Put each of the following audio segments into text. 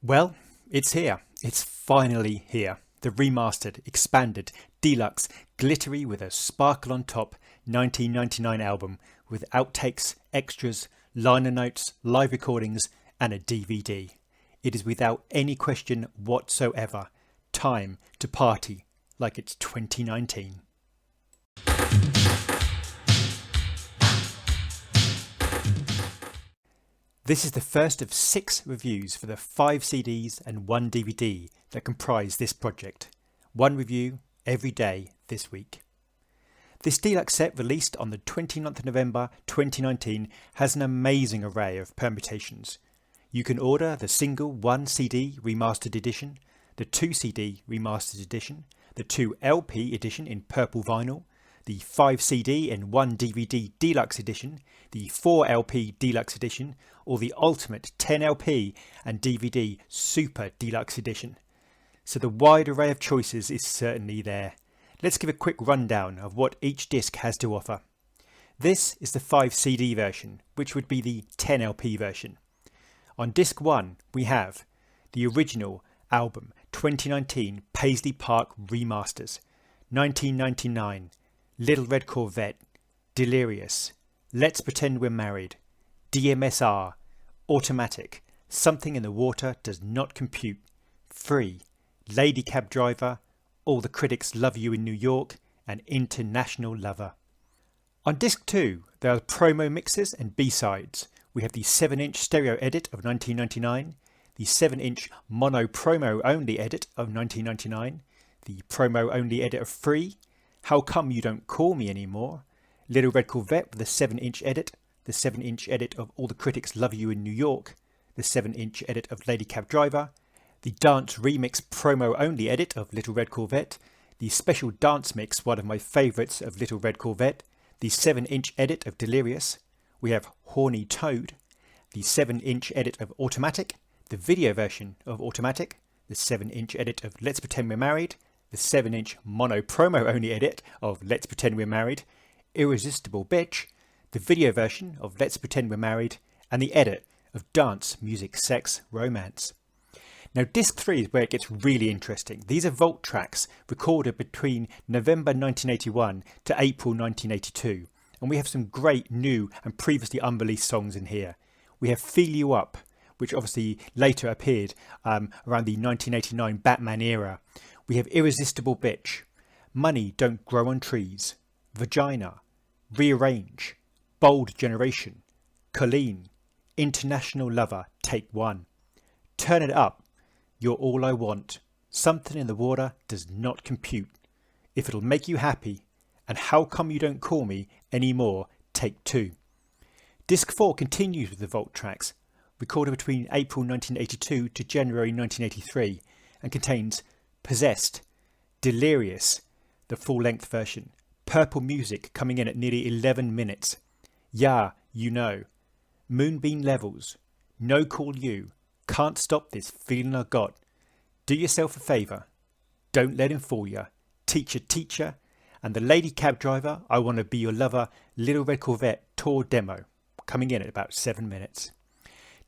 Well, it's here. It's finally here. The remastered, expanded, deluxe, glittery with a sparkle on top 1999 album with outtakes, extras, liner notes, live recordings and a DVD. It is without any question whatsoever time to party like it's 2019. This is the first of 6 reviews for the 5 CDs and 1 DVD that comprise this project. 1 review every day this week. This deluxe set, released on the 29th of November 2019, has an amazing array of permutations. You can order the single 1 CD remastered edition, the 2 CD remastered edition, the 2 LP edition in purple vinyl, the 5 CD and 1 DVD deluxe edition, the 4 LP deluxe edition, or the ultimate 10 LP and DVD super deluxe edition. So the wide array of choices is certainly there. Let's give a quick rundown of what each disc has to offer. This is the 5 CD version, which would be the 10 LP version. On disc 1 we have the original album 2019 Paisley Park Remasters, 1999, Little Red Corvette, Delirious, Let's Pretend We're Married, DMSR, Automatic, Something in the Water Does Not Compute, Free, Lady Cab Driver, All the Critics Love You in New York, and International Lover. On disc 2 there are promo mixes and B-sides. We have the 7-inch stereo edit of 1999, the 7-inch mono promo only edit of 1999, the promo only edit of Free, How Come You Don't Call Me Anymore, Little Red Corvette with the 7-inch edit, the 7-inch edit of All the Critics Love You in New York, the 7-inch edit of Lady Cab Driver, the dance remix promo only edit of Little Red Corvette, the special dance mix, one of my favourites, of Little Red Corvette, the 7-inch edit of Delirious. We have Horny Toad, the 7-inch edit of Automatic, the video version of Automatic, the 7-inch edit of Let's Pretend We're Married, the 7-inch mono promo only edit of Let's Pretend We're Married, Irresistible Bitch, the video version of Let's Pretend We're Married, and the edit of Dance, Music, Sex, Romance. Now disc 3 is where it gets really interesting. These are vault tracks recorded between November 1981 to April 1982, and we have some great new and previously unreleased songs in here. We have Feel You Up, which obviously later appeared around the 1989 Batman era. We have Irresistible Bitch, Money Don't Grow on Trees, Vagina, Rearrange, Bold Generation, Colleen, International Lover Take 1, Turn It Up, You're All I Want, Something in the Water Does Not Compute, If It'll Make You Happy, and How Come You Don't Call Me Anymore Take 2. Disc 4 continues with the vault tracks, recorded between April 1982 to January 1983, and contains Possessed, Delirious, the full-length version, Purple Music coming in at nearly 11 minutes, Yeah, You Know, Moonbeam Levels, No Call You, Can't Stop This Feeling I Got, Do Yourself a Favour, Don't Let Him Fool Ya, Teacher Teacher, and the Lady Cab Driver, I Wanna Be Your Lover, Little Red Corvette tour demo, coming in at about 7 minutes.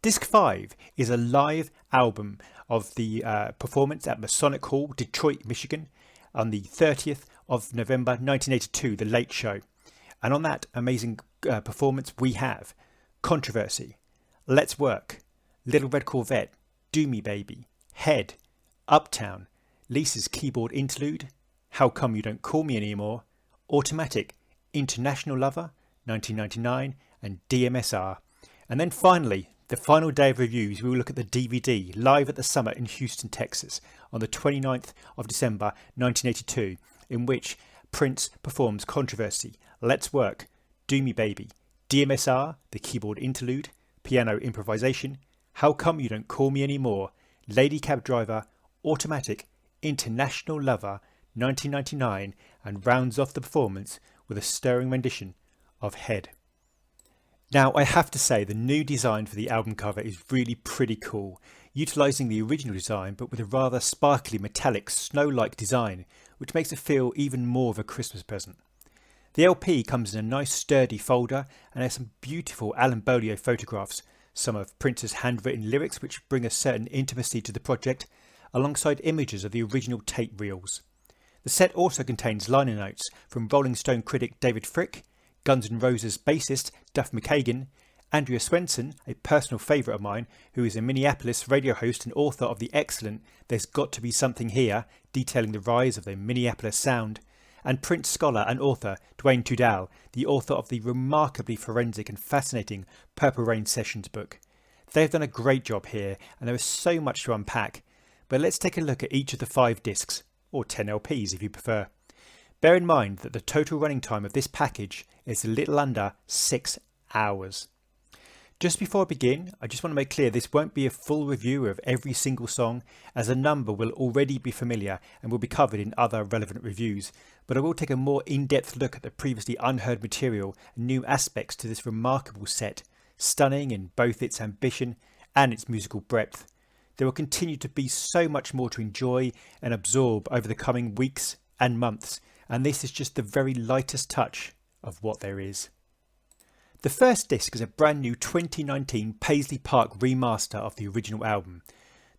Disc 5 is a live album of the performance at Masonic Hall, Detroit, Michigan, on the 30th of November 1982, The Late Show. And on that amazing performance we have Controversy, Let's Work, Little Red Corvette, Do Me Baby, Head, Uptown, Lisa's Keyboard Interlude, How Come You Don't Call Me Anymore, Automatic, International Lover, 1999, and DMSR. And then finally, the final day of reviews, we will look at the DVD live at the Summit in Houston, Texas on the 29th of December 1982, in which Prince performs Controversy, Let's Work, Do Me Baby, DMSR, the Keyboard Interlude, Piano Improvisation, How Come You Don't Call Me Anymore, Lady Cab Driver, Automatic, International Lover, 1999, and rounds off the performance with a stirring rendition of Head. Now I have to say the new design for the album cover is really pretty cool, utilising the original design but with a rather sparkly metallic snow-like design which makes it feel even more of a Christmas present. The LP comes in a nice sturdy folder and has some beautiful Alan Bolio photographs some of Prince's handwritten lyrics which bring a certain intimacy to the project, alongside images of the original tape reels. The set also contains liner notes from Rolling Stone critic David Fricke, Guns N' Roses bassist Duff McKagan, Andrea Swenson, a personal favourite of mine, who is a Minneapolis radio host and author of the excellent There's Got to Be Something Here, detailing the rise of the Minneapolis sound, and Prince scholar and author Dwayne Tudal, the author of the remarkably forensic and fascinating Purple Rain Sessions book. They've done a great job here, and there is so much to unpack. But let's take a look at each of the 5 discs, or 10 LPs if you prefer. Bear in mind that the total running time of this package is a little under 6 hours. Just before I begin, I just want to make clear this won't be a full review of every single song, as a number will already be familiar and will be covered in other relevant reviews, but I will take a more in-depth look at the previously unheard material and new aspects to this remarkable set, stunning in both its ambition and its musical breadth. There will continue to be so much more to enjoy and absorb over the coming weeks and months, and this is just the very lightest touch of what there is. The first disc is a brand new 2019 Paisley Park remaster of the original album.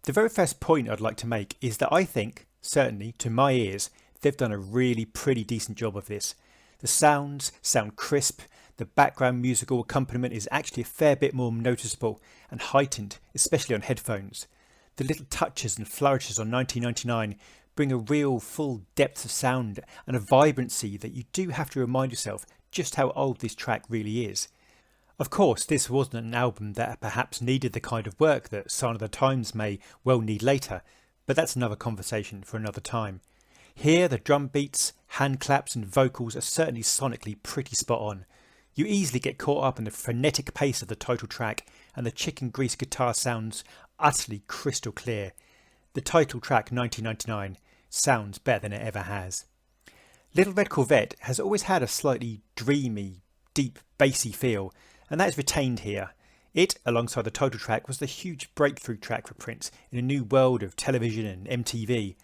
The very first point I'd like to make is that I think, certainly to my ears, they've done a really pretty decent job of this. The sounds sound crisp, the background musical accompaniment is actually a fair bit more noticeable and heightened, especially on headphones. The little touches and flourishes on 1999 bring a real full depth of sound and a vibrancy that you do have to remind yourself just how old this track really is. Of course, this wasn't an album that perhaps needed the kind of work that Sign of the Times may well need later, but that's another conversation for another time. Here, the drum beats, hand claps and vocals are certainly sonically pretty spot on. You easily get caught up in the frenetic pace of the title track, and the chicken grease guitar sounds utterly crystal clear. The title track 1999 sounds better than it ever has. Little Red Corvette has always had a slightly dreamy, deep, bassy feel, and that is retained here. It, alongside the title track, was the huge breakthrough track for Prince in a new world of television and MTV.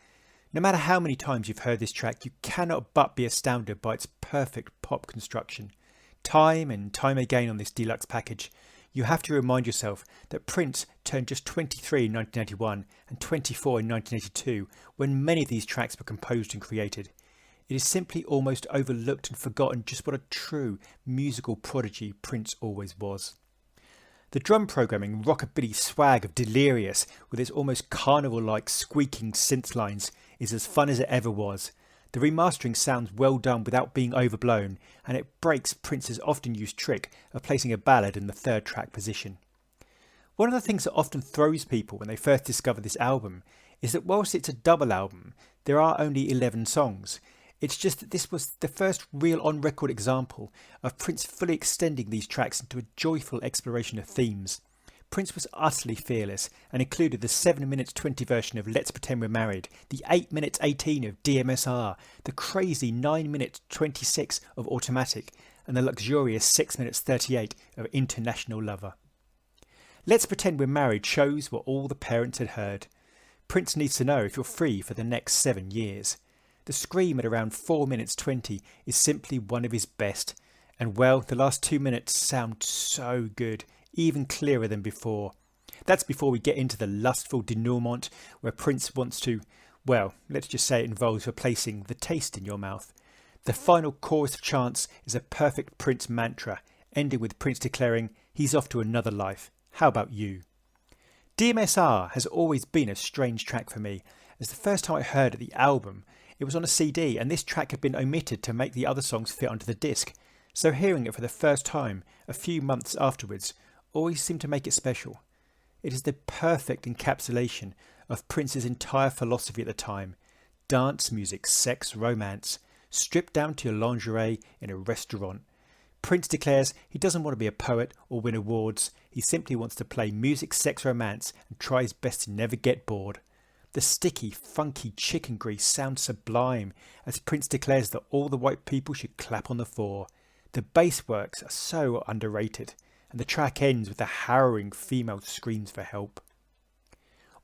No matter how many times you've heard this track, you cannot but be astounded by its perfect pop construction. Time and time again on this deluxe package, you have to remind yourself that Prince turned just 23 in 1981 and 24 in 1982 when many of these tracks were composed and created. It is simply almost overlooked and forgotten just what a true musical prodigy Prince always was. The drum programming rockabilly swag of Delirious with its almost carnival-like squeaking synth lines is as fun as it ever was. The remastering sounds well done without being overblown, and it breaks Prince's often used trick of placing a ballad in the 3rd track position. One of the things that often throws people when they first discover this album is that whilst it's a double album, there are only 11 songs. It's just that this was the first real on-record example of Prince fully extending these tracks into a joyful exploration of themes. Prince was utterly fearless and included the 7 minutes 20 version of Let's Pretend We're Married, the 8 minutes 18 of DMSR, the crazy 9 minutes 26 of Automatic, and the luxurious 6 minutes 38 of International Lover. Let's Pretend We're Married shows what all the parents had heard. Prince needs to know if you're free for the next 7 years. The scream at around 4 minutes 20 is simply one of his best, and well, the last 2 minutes sound so good, even clearer than before. That's before we get into the lustful denouement where Prince wants to, well, let's just say it involves replacing the taste in your mouth. The final chorus of chants is a perfect Prince mantra, ending with Prince declaring he's off to another life. How about you? DMSR has always been a strange track for me, as the first time I heard the album, it was on a CD and this track had been omitted to make the other songs fit onto the disc, so hearing it for the first time a few months afterwards always seemed to make it special. It is the perfect encapsulation of Prince's entire philosophy at the time: dance music, sex, romance, stripped down to your lingerie in a restaurant. Prince declares he doesn't want to be a poet or win awards, he simply wants to play music, sex, romance and try his best to never get bored. The sticky, funky chicken grease sounds sublime as Prince declares that all the white people should clap on the floor. The bass works are so underrated, and the track ends with the harrowing female screams for help.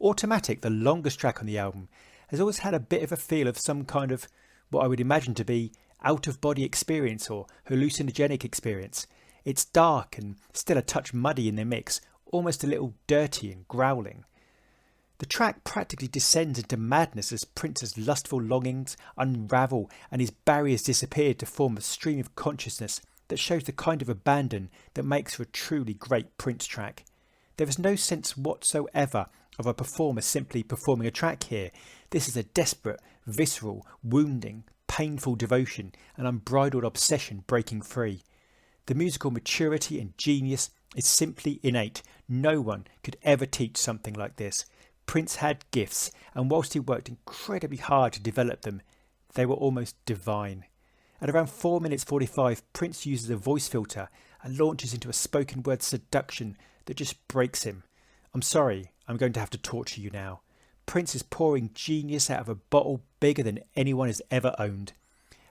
Automatic, the longest track on the album, has always had a bit of a feel of some kind of what I would imagine to be out-of-body experience or hallucinogenic experience. It's dark and still a touch muddy in the mix, almost a little dirty and growling. The track practically descends into madness as Prince's lustful longings unravel and his barriers disappear to form a stream of consciousness that shows the kind of abandon that makes for a truly great Prince track. There is no sense whatsoever of a performer simply performing a track here. This is a desperate, visceral, wounding, painful devotion and unbridled obsession breaking free. The musical maturity and genius is simply innate. No one could ever teach something like this. Prince had gifts, and whilst he worked incredibly hard to develop them, they were almost divine. At around 4 minutes 45, Prince uses a voice filter and launches into a spoken word seduction that just breaks him. I'm sorry, I'm going to have to torture you now. Prince is pouring genius out of a bottle bigger than anyone has ever owned.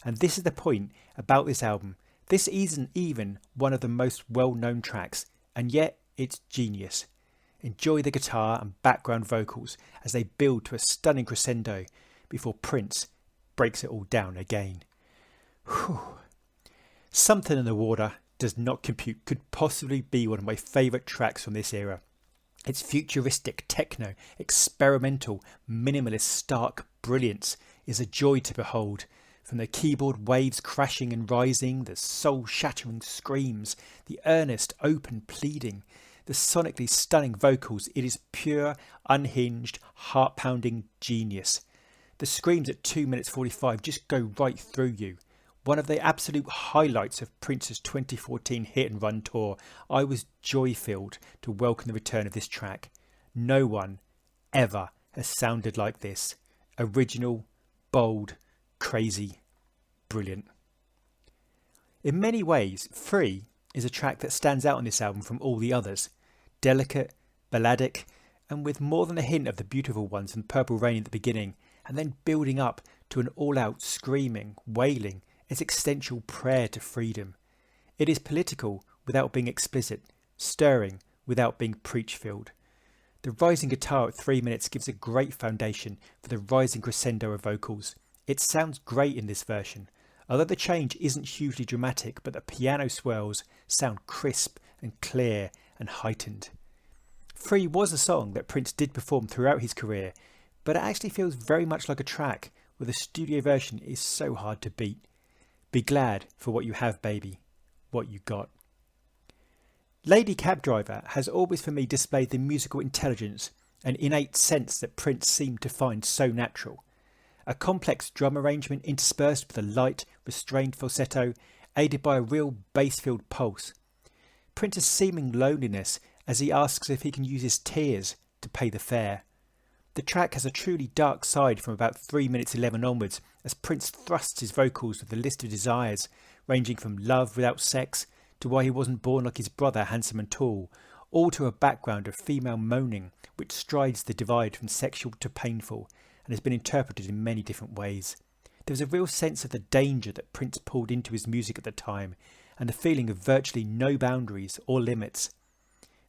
And this is the point about this album. This isn't even one of the most well-known tracks, and yet it's genius. Enjoy the guitar and background vocals as they build to a stunning crescendo before Prince breaks it all down again. Whew. Something in the Water Does Not Compute could possibly be one of my favourite tracks from this era. Its futuristic, techno, experimental, minimalist, stark brilliance is a joy to behold. From the keyboard waves crashing and rising, the soul-shattering screams, the earnest, open pleading, the sonically stunning vocals, it is pure, unhinged, heart-pounding genius. The screams at 2 minutes 45 just go right through you. One of the absolute highlights of Prince's 2014 Hit and Run tour, I was joy-filled to welcome the return of this track. No one ever has sounded like this. Original, bold, crazy, brilliant. In many ways, Free is a track that stands out on this album from all the others. Delicate, balladic, and with more than a hint of the beautiful ones in Purple Rain at the beginning, and then building up to an all-out screaming, wailing, existential prayer to freedom. It is political without being explicit, stirring without being preach-filled. The rising guitar at 3 minutes gives a great foundation for the rising crescendo of vocals. It sounds great in this version, although the change isn't hugely dramatic, but the piano swells sound crisp and clear and heightened. Free was a song that Prince did perform throughout his career, but it actually feels very much like a track where the studio version is so hard to beat. Be glad for what you have, baby, what you got. Lady Cab Driver has always for me displayed the musical intelligence and innate sense that Prince seemed to find so natural. A complex drum arrangement interspersed with a light, restrained falsetto, aided by a real bass-filled pulse. Prince's seeming loneliness as he asks if he can use his tears to pay the fare. The track has a truly dark side from about 3 minutes 11 onwards as Prince thrusts his vocals with a list of desires ranging from love without sex to why he wasn't born like his brother handsome and tall, all to a background of female moaning which strides the divide from sexual to painful and has been interpreted in many different ways. There was a real sense of the danger that Prince pulled into his music at the time and the feeling of virtually no boundaries or limits.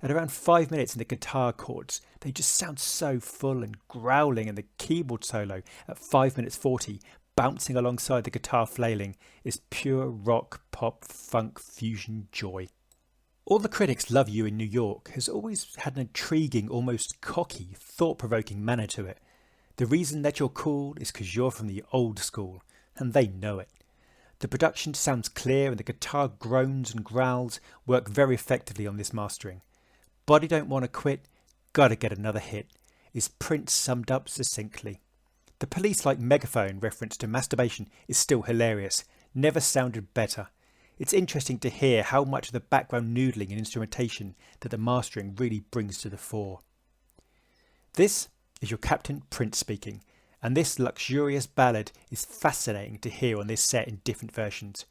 At around 5 minutes in the guitar chords, they just sound so full and growling, and the keyboard solo at 5 minutes 40, bouncing alongside the guitar flailing, is pure rock, pop, funk, fusion joy. All the Critics Love You in New York has always had an intriguing, almost cocky, thought-provoking manner to it. The reason that you're cool is because you're from the old school, and they know it. The production sounds clear and the guitar groans and growls work very effectively on this mastering. Body Don't Wanna Quit, Gotta Get Another Hit, is Prince summed up succinctly. The Police-like megaphone reference to masturbation is still hilarious, never sounded better. It's interesting to hear how much of the background noodling and instrumentation that the mastering really brings to the fore. This is your Captain Prince speaking, and this luxurious ballad is fascinating to hear on this set in different versions.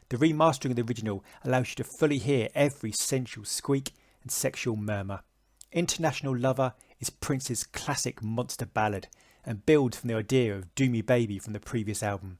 The remastering of the original allows you to fully hear every sensual squeak and sexual murmur. International Lover is Prince's classic monster ballad and builds from the idea of Do Me Baby from the previous album.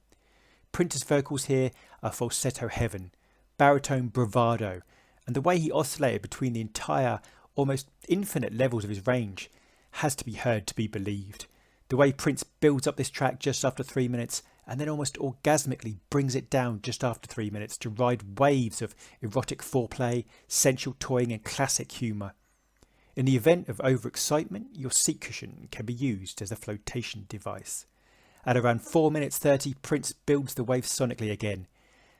Prince's vocals here are falsetto heaven, baritone bravado, and the way he oscillated between the entire, almost infinite levels of his range has to be heard to be believed. The way Prince builds up this track just after 3 minutes and then almost orgasmically brings it down just after 3 minutes to ride waves of erotic foreplay, sensual toying and classic humour. In the event of overexcitement, your seat cushion can be used as a flotation device. At around 4 minutes 30, Prince builds the waves sonically again.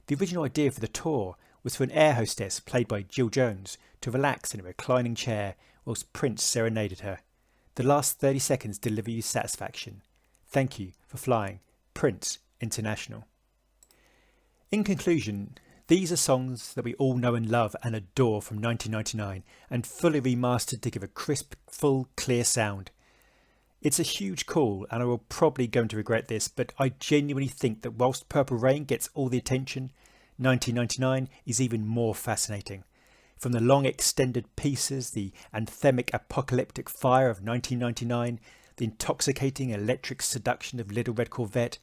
The original idea for the tour was for an air hostess played by Jill Jones to relax in a reclining chair whilst Prince serenaded her. The last 30 seconds deliver you satisfaction. Thank you for flying Prince International. In conclusion, these are songs that we all know and love and adore from 1999 and fully remastered to give a crisp, full, clear sound. It's a huge call and I will probably going to regret this, but I genuinely think that whilst Purple Rain gets all the attention, 1999 is even more fascinating. From the long extended pieces, the anthemic apocalyptic fire of 1999, the intoxicating electric seduction of Little Red Corvette,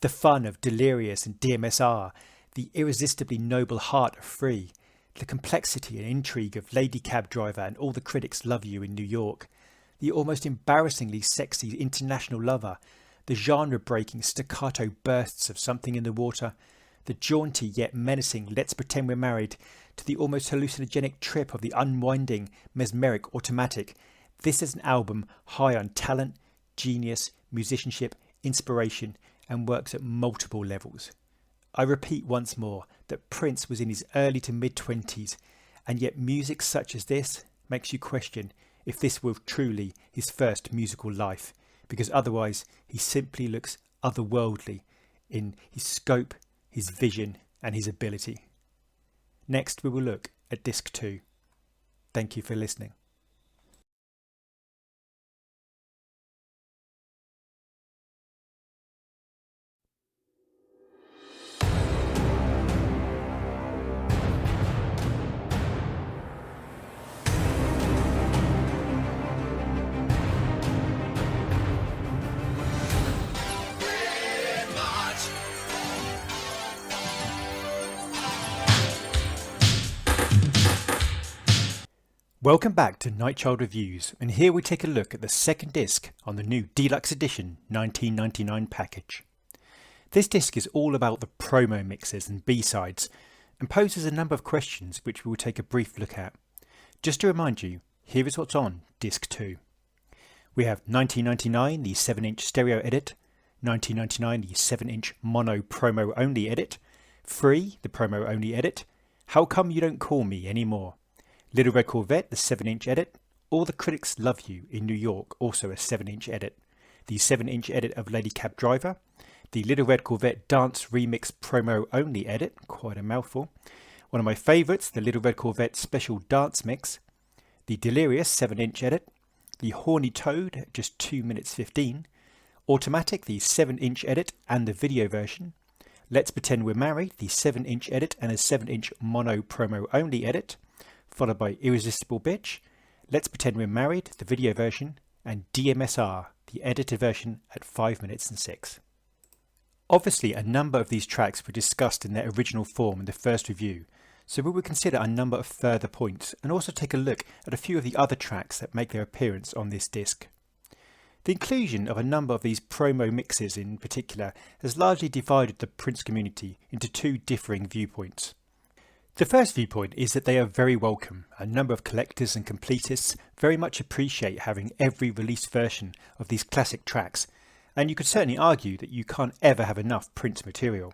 the fun of Delirious and DMSR, the irresistibly noble heart of Free, the complexity and intrigue of Lady Cab Driver and All the Critics Love You in New York, the almost embarrassingly sexy International Lover, the genre-breaking staccato bursts of Something in the Water, the jaunty yet menacing Let's Pretend We're Married, to the almost hallucinogenic trip of the unwinding, mesmeric Automatic. This is an album high on talent, genius, musicianship, inspiration, and works at multiple levels. I repeat once more that Prince was in his early to mid-20s, and yet music such as this makes you question if this were truly his first musical life, because otherwise he simply looks otherworldly in his scope, his vision and his ability. Next we will look at Disc 2. Thank you for listening. Welcome back to Nightchild Reviews, and here we take a look at the second disc on the new Deluxe Edition 1999 package. This disc is all about the promo mixes and B-sides and poses a number of questions which we will take a brief look at. Just to remind you, here is what's on Disc 2. We have 1999, the 7-inch stereo edit, 1999, the 7-inch mono promo only edit, Free, the promo only edit, How Come You Don't Call Me Anymore, Little Red Corvette, the 7-inch edit, All the Critics Love You in New York, also a 7-inch edit, the 7-inch edit of Lady Cab Driver, the Little Red Corvette Dance Remix Promo Only edit, quite a mouthful, one of my favourites, the Little Red Corvette Special Dance Mix, the Delirious 7-inch edit, the Horny Toad, just 2 minutes 15, Automatic, the 7-inch edit and the video version, Let's Pretend We're Married, the 7-inch edit and a 7-inch mono promo only edit, followed by Irresistible Bitch, Let's Pretend We're Married, the video version, and DMSR, the edited version at 5 minutes and 6. Obviously, a number of these tracks were discussed in their original form in the first review, so we will consider a number of further points and also take a look at a few of the other tracks that make their appearance on this disc. The inclusion of a number of these promo mixes in particular has largely divided the Prince community into two differing viewpoints. The first viewpoint is that they are very welcome. A number of collectors and completists very much appreciate having every released version of these classic tracks, and you could certainly argue that you can't ever have enough Prince material.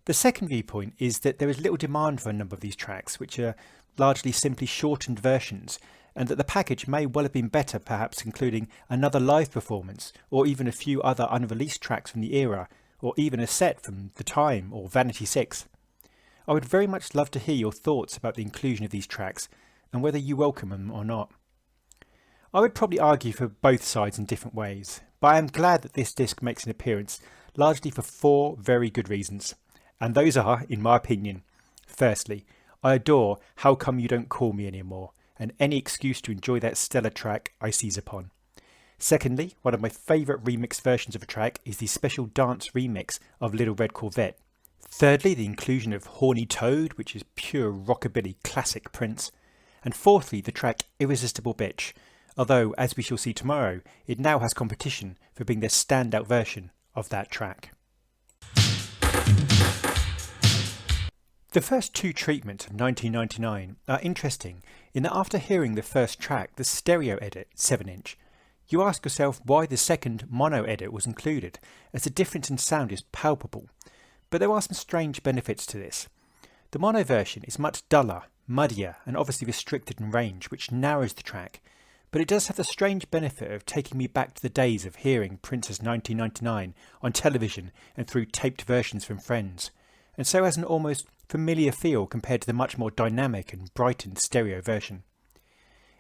The second viewpoint is that there is little demand for a number of these tracks, which are largely simply shortened versions, and that the package may well have been better perhaps including another live performance, or even a few other unreleased tracks from the era, or even a set from The Time or Vanity 6. I would very much love to hear your thoughts about the inclusion of these tracks and whether you welcome them or not. I would probably argue for both sides in different ways, but I am glad that this disc makes an appearance largely for 4 very good reasons, and those are, in my opinion, firstly, I adore How Come You Don't Call Me Anymore, and any excuse to enjoy that stellar track I seize upon. Secondly, one of my favourite remix versions of a track is the special dance remix of Little Red Corvette. Thirdly, the inclusion of Horny Toad, which is pure rockabilly classic Prince. And fourthly, the track Irresistible Bitch, although, as we shall see tomorrow, it now has competition for being the standout version of that track. The first two treatments of 1999 are interesting in that after hearing the first track, the stereo edit, 7-inch, you ask yourself why the second mono edit was included, as the difference in sound is palpable. But there are some strange benefits to this. The mono version is much duller, muddier, and obviously restricted in range, which narrows the track, but it does have the strange benefit of taking me back to the days of hearing Prince's 1999 on television and through taped versions from friends, and so has an almost familiar feel compared to the much more dynamic and brightened stereo version.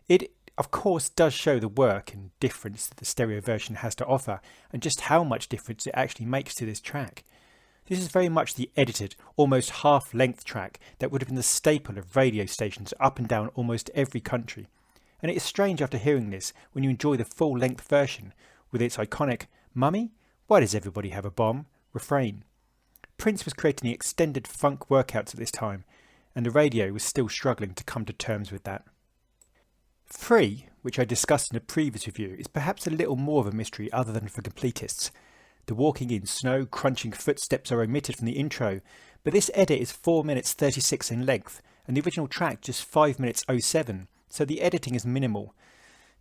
It, of course, does show the work and difference that the stereo version has to offer, and just how much difference it actually makes to this track. This is very much the edited, almost half-length track that would have been the staple of radio stations up and down almost every country. And it is strange after hearing this when you enjoy the full-length version with its iconic "Mummy, why does everybody have a bomb?" refrain. Prince was creating the extended funk workouts at this time, and the radio was still struggling to come to terms with that. Free, which I discussed in a previous review, is perhaps a little more of a mystery other than for completists. The walking in snow, crunching footsteps are omitted from the intro, but this edit is 4 minutes 36 in length, and the original track just 5 minutes 07, so the editing is minimal.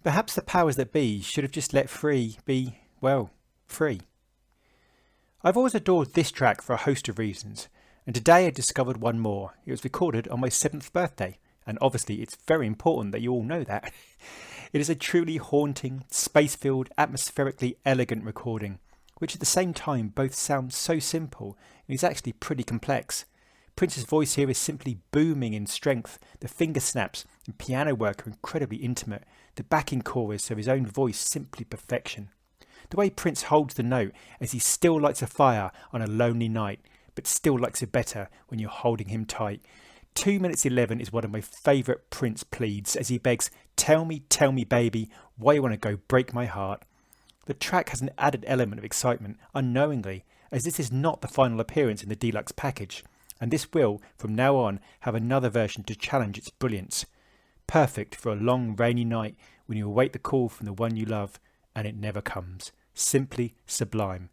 Perhaps the powers that be should have just let Free be, well, free. I've always adored this track for a host of reasons, and today I discovered one more. It was recorded on my 7th birthday, and obviously it's very important that you all know that. It is a truly haunting, space-filled, atmospherically elegant recording, which at the same time both sounds so simple and is actually pretty complex. Prince's voice here is simply booming in strength, the finger snaps and piano work are incredibly intimate, the backing chorus of his own voice simply perfection. The way Prince holds the note as he still lights a fire on a lonely night, but still likes it better when you're holding him tight. 2 minutes 11 is one of my favourite Prince pleads as he begs, tell me baby, why you want to go break my heart." The track has an added element of excitement, unknowingly, as this is not the final appearance in the Deluxe Package, and this will, from now on, have another version to challenge its brilliance. Perfect for a long rainy night when you await the call from the one you love, and it never comes. Simply sublime.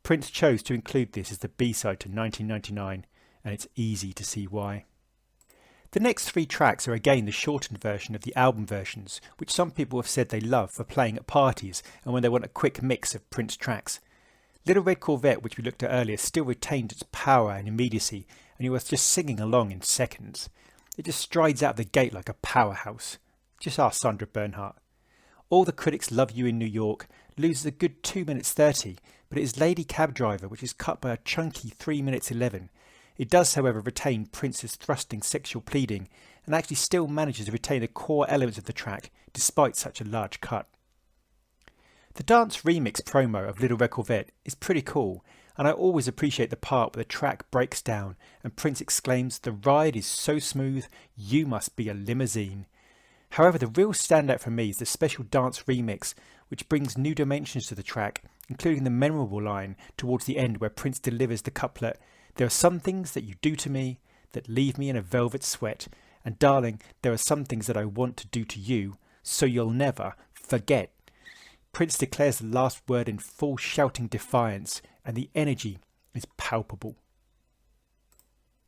Prince chose to include this as the B-side to 1999, and it's easy to see why. The next 3 tracks are again the shortened version of the album versions, which some people have said they love for playing at parties and when they want a quick mix of Prince tracks. Little Red Corvette, which we looked at earlier, still retained its power and immediacy, and you were just singing along in seconds. It just strides out the gate like a powerhouse. Just ask Sandra Bernhardt. All the Critics Love You in New York loses a good 2 minutes 30, but it is Lady Cab Driver, which is cut by a chunky 3 minutes 11. It does, however, retain Prince's thrusting sexual pleading, and actually still manages to retain the core elements of the track, despite such a large cut. The dance remix promo of Little Red Corvette is pretty cool, and I always appreciate the part where the track breaks down and Prince exclaims, "The ride is so smooth, you must be a limousine." However, the real standout for me is the special dance remix, which brings new dimensions to the track, including the memorable line towards the end where Prince delivers the couplet, "There are some things that you do to me that leave me in a velvet sweat, and darling, there are some things that I want to do to you, so you'll never forget." Prince declares the last word in full shouting defiance, and the energy is palpable.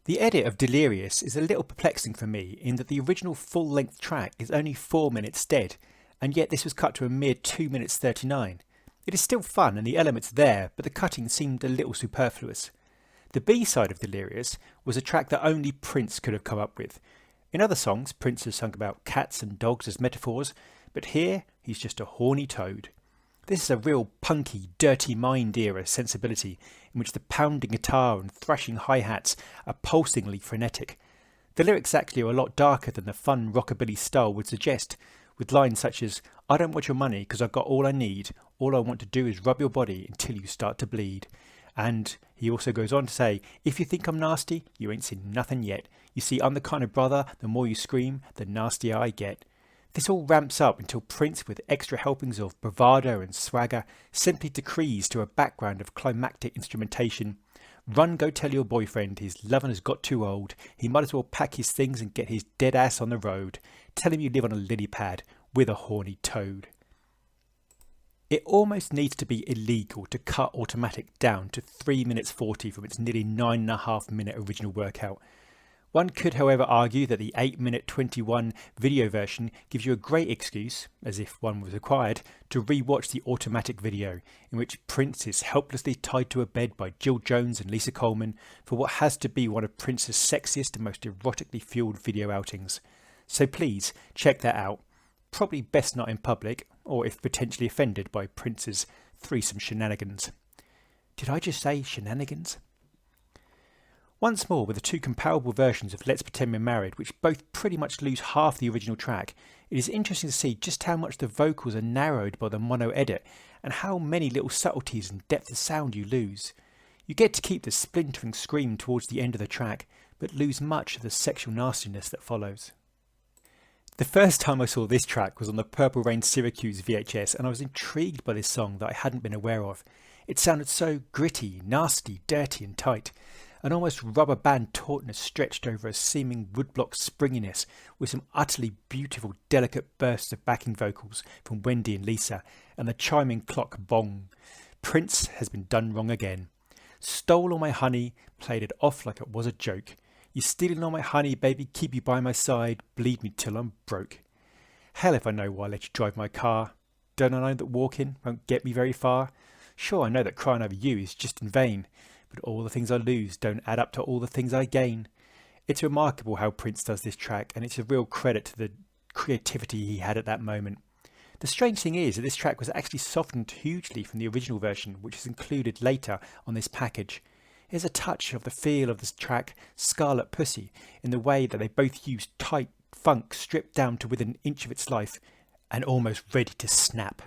The edit of Delirious is a little perplexing for me in that the original full-length track is only 4 minutes dead, and yet this was cut to a mere 2 minutes 39. It is still fun and the elements there, but the cutting seemed a little superfluous. The B-side of Delirious was a track that only Prince could have come up with. In other songs, Prince has sung about cats and dogs as metaphors, but here he's just a horny toad. This is a real punky, Dirty Mind era sensibility in which the pounding guitar and thrashing hi-hats are pulsingly frenetic. The lyrics actually are a lot darker than the fun rockabilly style would suggest, with lines such as, "I don't want your money because I've got all I need. All I want to do is rub your body until you start to bleed." And he also goes on to say, "If you think I'm nasty, you ain't seen nothing yet. You see, I'm the kind of brother, the more you scream, the nastier I get." This all ramps up until Prince, with extra helpings of bravado and swagger, simply decrees to a background of climactic instrumentation, "Run, go tell your boyfriend his lovin' has got too old. He might as well pack his things and get his dead ass on the road. Tell him you live on a lily pad with a horny toad." It almost needs to be illegal to cut Automatic down to 3 minutes 40 from its nearly 9.5 minute original workout. One could however argue that the 8-minute 21 video version gives you a great excuse, as if one was required, to re-watch the automatic video, in which Prince is helplessly tied to a bed by Jill Jones and Lisa Coleman for what has to be one of Prince's sexiest and most erotically fueled video outings. So please check that out. Probably best not in public, or if potentially offended by Prince's threesome shenanigans. Did I just say shenanigans? Once more, with the two comparable versions of Let's Pretend We're Married, which both pretty much lose half the original track, it is interesting to see just how much the vocals are narrowed by the mono edit, and how many little subtleties and depth of sound you lose. You get to keep the splintering scream towards the end of the track, but lose much of the sexual nastiness that follows. The first time I saw this track was on the Purple Rain Syracuse VHS, and I was intrigued by this song that I hadn't been aware of. It sounded so gritty, nasty, dirty and tight. An almost rubber band tautness stretched over a seeming woodblock springiness, with some utterly beautiful, delicate bursts of backing vocals from Wendy and Lisa, and the chiming clock bong. Prince has been done wrong again. Stole all my honey, played it off like it was a joke. You stealing all my honey, baby, keep you by my side, bleed me till I'm broke. Hell if I know why I let you drive my car. Don't I know that walking won't get me very far? Sure, I know that crying over you is just in vain, but all the things I lose don't add up to all the things I gain. It's remarkable how Prince does this track, and it's a real credit to the creativity he had at that moment. The strange thing is that this track was actually softened hugely from the original version, which is included later on this package. There's a touch of the feel of this track, Scarlet Pussy, in the way that they both use tight funk stripped down to within an inch of its life, and almost ready to snap.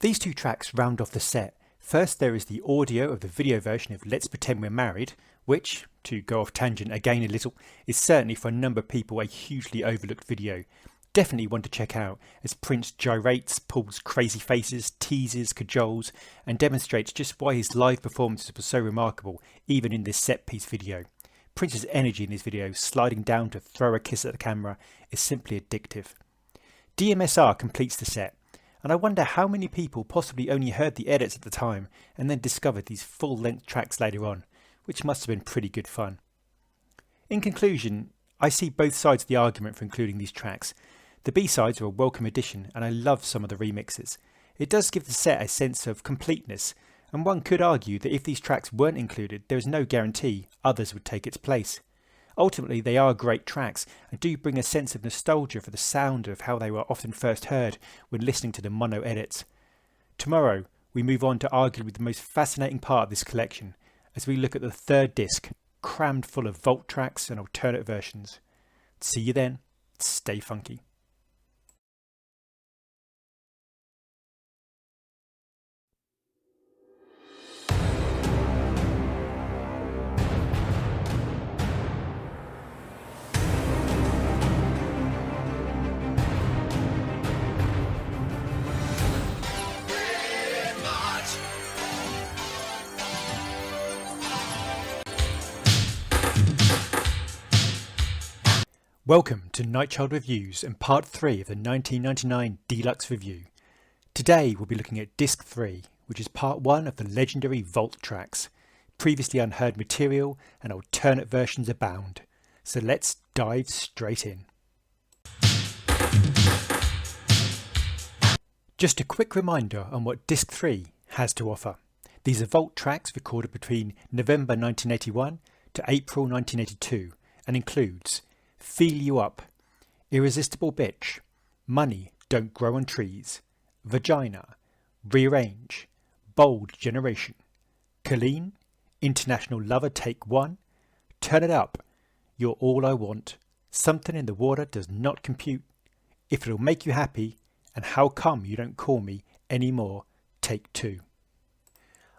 These two tracks round off the set. First there is the audio of the video version of Let's Pretend We're Married, which, to go off tangent again a little, is certainly for a number of people a hugely overlooked video. Definitely one to check out, as Prince gyrates, pulls crazy faces, teases, cajoles, and demonstrates just why his live performances were so remarkable, even in this set piece video. Prince's energy in this video, sliding down to throw a kiss at the camera, is simply addictive. DMSR completes the set, and I wonder how many people possibly only heard the edits at the time and then discovered these full-length tracks later on, which must have been pretty good fun. In conclusion, I see both sides of the argument for including these tracks. The B-sides are a welcome addition, and I love some of the remixes. It does give the set a sense of completeness, and one could argue that if these tracks weren't included, there is no guarantee others would take its place. Ultimately, they are great tracks and do bring a sense of nostalgia for the sound of how they were often first heard when listening to the mono edits. Tomorrow, we move on to arguably the most fascinating part of this collection, as we look at the third disc, crammed full of vault tracks and alternate versions. See you then. Stay funky. Welcome to Nightchild Reviews and Part 3 of the 1999 Deluxe Review. Today we'll be looking at Disc 3, which is Part 1 of the legendary Vault tracks. Previously unheard material and alternate versions abound. So let's dive straight in. Just a quick reminder on what Disc 3 has to offer. These are Vault tracks recorded between November 1981 to April 1982 and includes Feel You Up, Irresistible Bitch, Money Don't Grow on Trees, Vagina, Rearrange, Bold Generation, Colleen, International Lover Take 1, Turn It Up, You're All I Want, Something in the Water Does Not Compute, If It'll Make You Happy, and How Come You Don't Call Me Anymore, Take 2.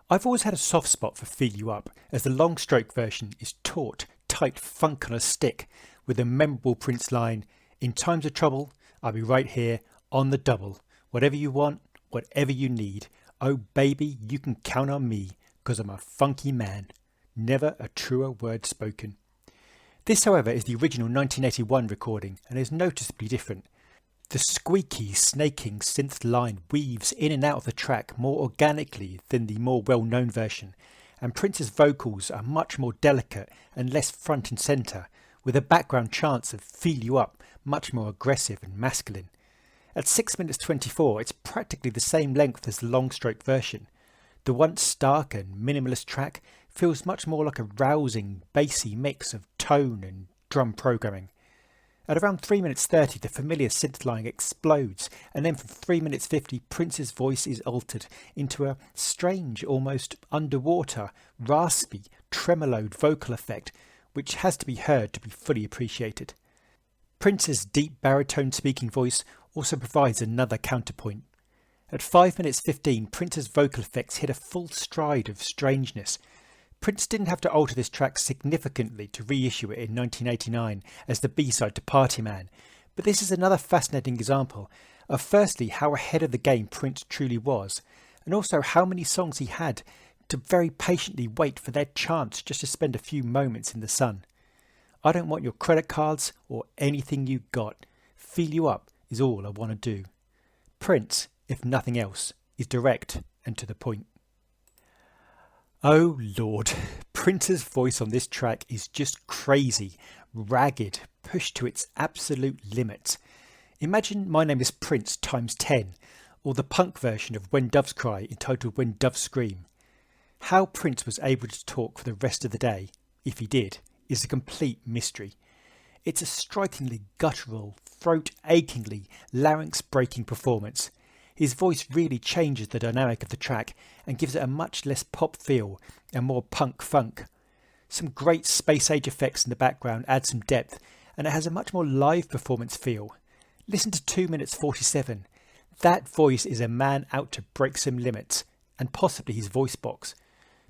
I've always had a soft spot for Feel You Up, as the long stroke version is taut, tight funk on a stick, with the memorable Prince line, "In times of trouble, I'll be right here on the double. Whatever you want, whatever you need. Oh baby, you can count on me, 'cause I'm a funky man." Never a truer word spoken. This, however, is the original 1981 recording and is noticeably different. The squeaky, snaking synth line weaves in and out of the track more organically than the more well-known version, and Prince's vocals are much more delicate and less front and centre, with the background chants of Feel You Up much more aggressive and masculine. At 6 minutes 24, it's practically the same length as the long stroke version. The once stark and minimalist track feels much more like a rousing, bassy mix of tone and drum programming. At around 3 minutes 30, the familiar synth line explodes, and then from 3 minutes 50, Prince's voice is altered into a strange, almost underwater, raspy, tremoloed vocal effect, which has to be heard to be fully appreciated. Prince's deep baritone speaking voice also provides another counterpoint. At 5 minutes 15, Prince's vocal effects hit a full stride of strangeness. Prince didn't have to alter this track significantly to reissue it in 1989 as the B-side to Party Man, but this is another fascinating example of firstly how ahead of the game Prince truly was, and also how many songs he had to very patiently wait for their chance just to spend a few moments in the sun. I don't want your credit cards or anything you got. Feel You Up is all I want to do. Prince, if nothing else, is direct and to the point. Oh Lord, Prince's voice on this track is just crazy, ragged, pushed to its absolute limits. Imagine My Name is Prince times 10, or the punk version of When Doves Cry entitled When Doves Scream. How Prince was able to talk for the rest of the day, if he did, is a complete mystery. It's a strikingly guttural, throat-achingly, larynx-breaking performance. His voice really changes the dynamic of the track and gives it a much less pop feel and more punk funk. Some great space-age effects in the background add some depth, and it has a much more live performance feel. Listen to 2 minutes 47. That voice is a man out to break some limits, and possibly his voice box.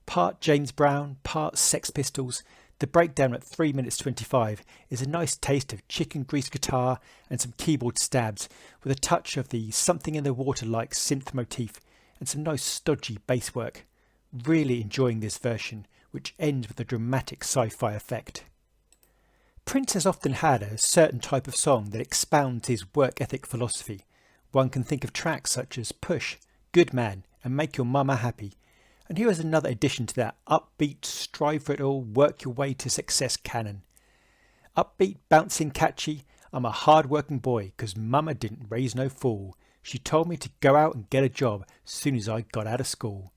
Part James Brown, part Sex Pistols. The breakdown at 3 minutes 25 is a nice taste of chicken grease guitar and some keyboard stabs, with a touch of the something in the water-like synth motif and some nice stodgy bass work. Really enjoying this version, which ends with a dramatic sci-fi effect. Prince has often had a certain type of song that expounds his work ethic philosophy. One can think of tracks such as Push, Good Man and Make Your Mama Happy. And here is another addition to that upbeat, strive for it all, work your way to success canon. Upbeat, bouncing, catchy, I'm a hard-working boy 'cause mama didn't raise no fool. She told me to go out and get a job soon as I got out of school.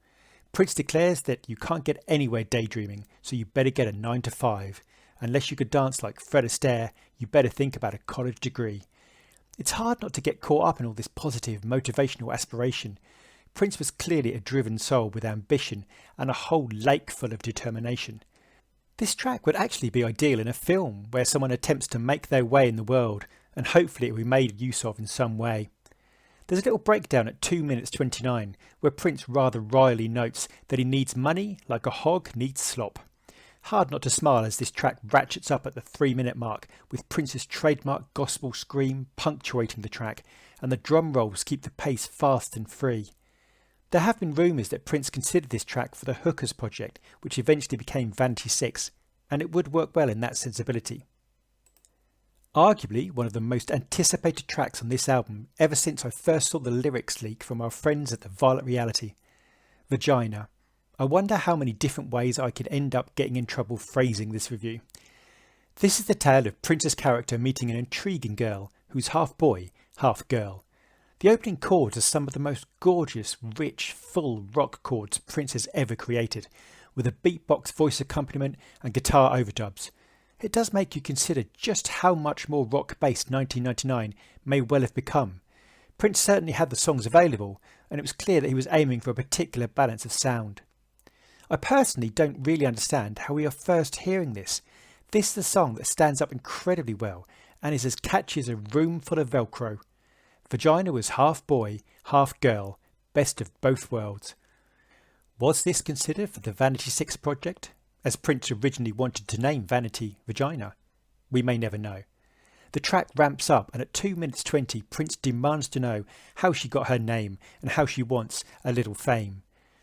Prince declares that you can't get anywhere daydreaming, so you better get a 9 to 5. Unless you could dance like Fred Astaire, you better think about a college degree. It's hard not to get caught up in all this positive, motivational aspiration. Prince was clearly a driven soul with ambition and a whole lake full of determination. This track would actually be ideal in a film where someone attempts to make their way in the world, and hopefully it will be made use of in some way. There's a little breakdown at 2 minutes 29 where Prince rather wryly notes that he needs money like a hog needs slop. Hard not to smile as this track ratchets up at the 3-minute mark, with Prince's trademark gospel scream punctuating the track, and the drum rolls keep the pace fast and free. There have been rumours that Prince considered this track for the Hookers project, which eventually became Vanity 6, and it would work well in that sensibility. Arguably one of the most anticipated tracks on this album ever since I first saw the lyrics leak from our friends at the Violet Reality. Vagina. I wonder how many different ways I could end up getting in trouble phrasing this review. This is the tale of Prince's character meeting an intriguing girl who's half boy, half girl. The opening chords are some of the most gorgeous, rich, full rock chords Prince has ever created, with a beatbox voice accompaniment and guitar overdubs. It does make you consider just how much more rock-based 1999 may well have become. Prince certainly had the songs available, and it was clear that he was aiming for a particular balance of sound. I personally don't really understand how we are first hearing this. This is a song that stands up incredibly well, and is as catchy as a room full of Velcro. Vagina was half boy, half girl, best of both worlds. Was this considered for the Vanity 6 project, as Prince originally wanted to name Vanity Vagina? We may never know. The track ramps up, and at 2 minutes 20 Prince demands to know how she got her name and how she wants a little fame.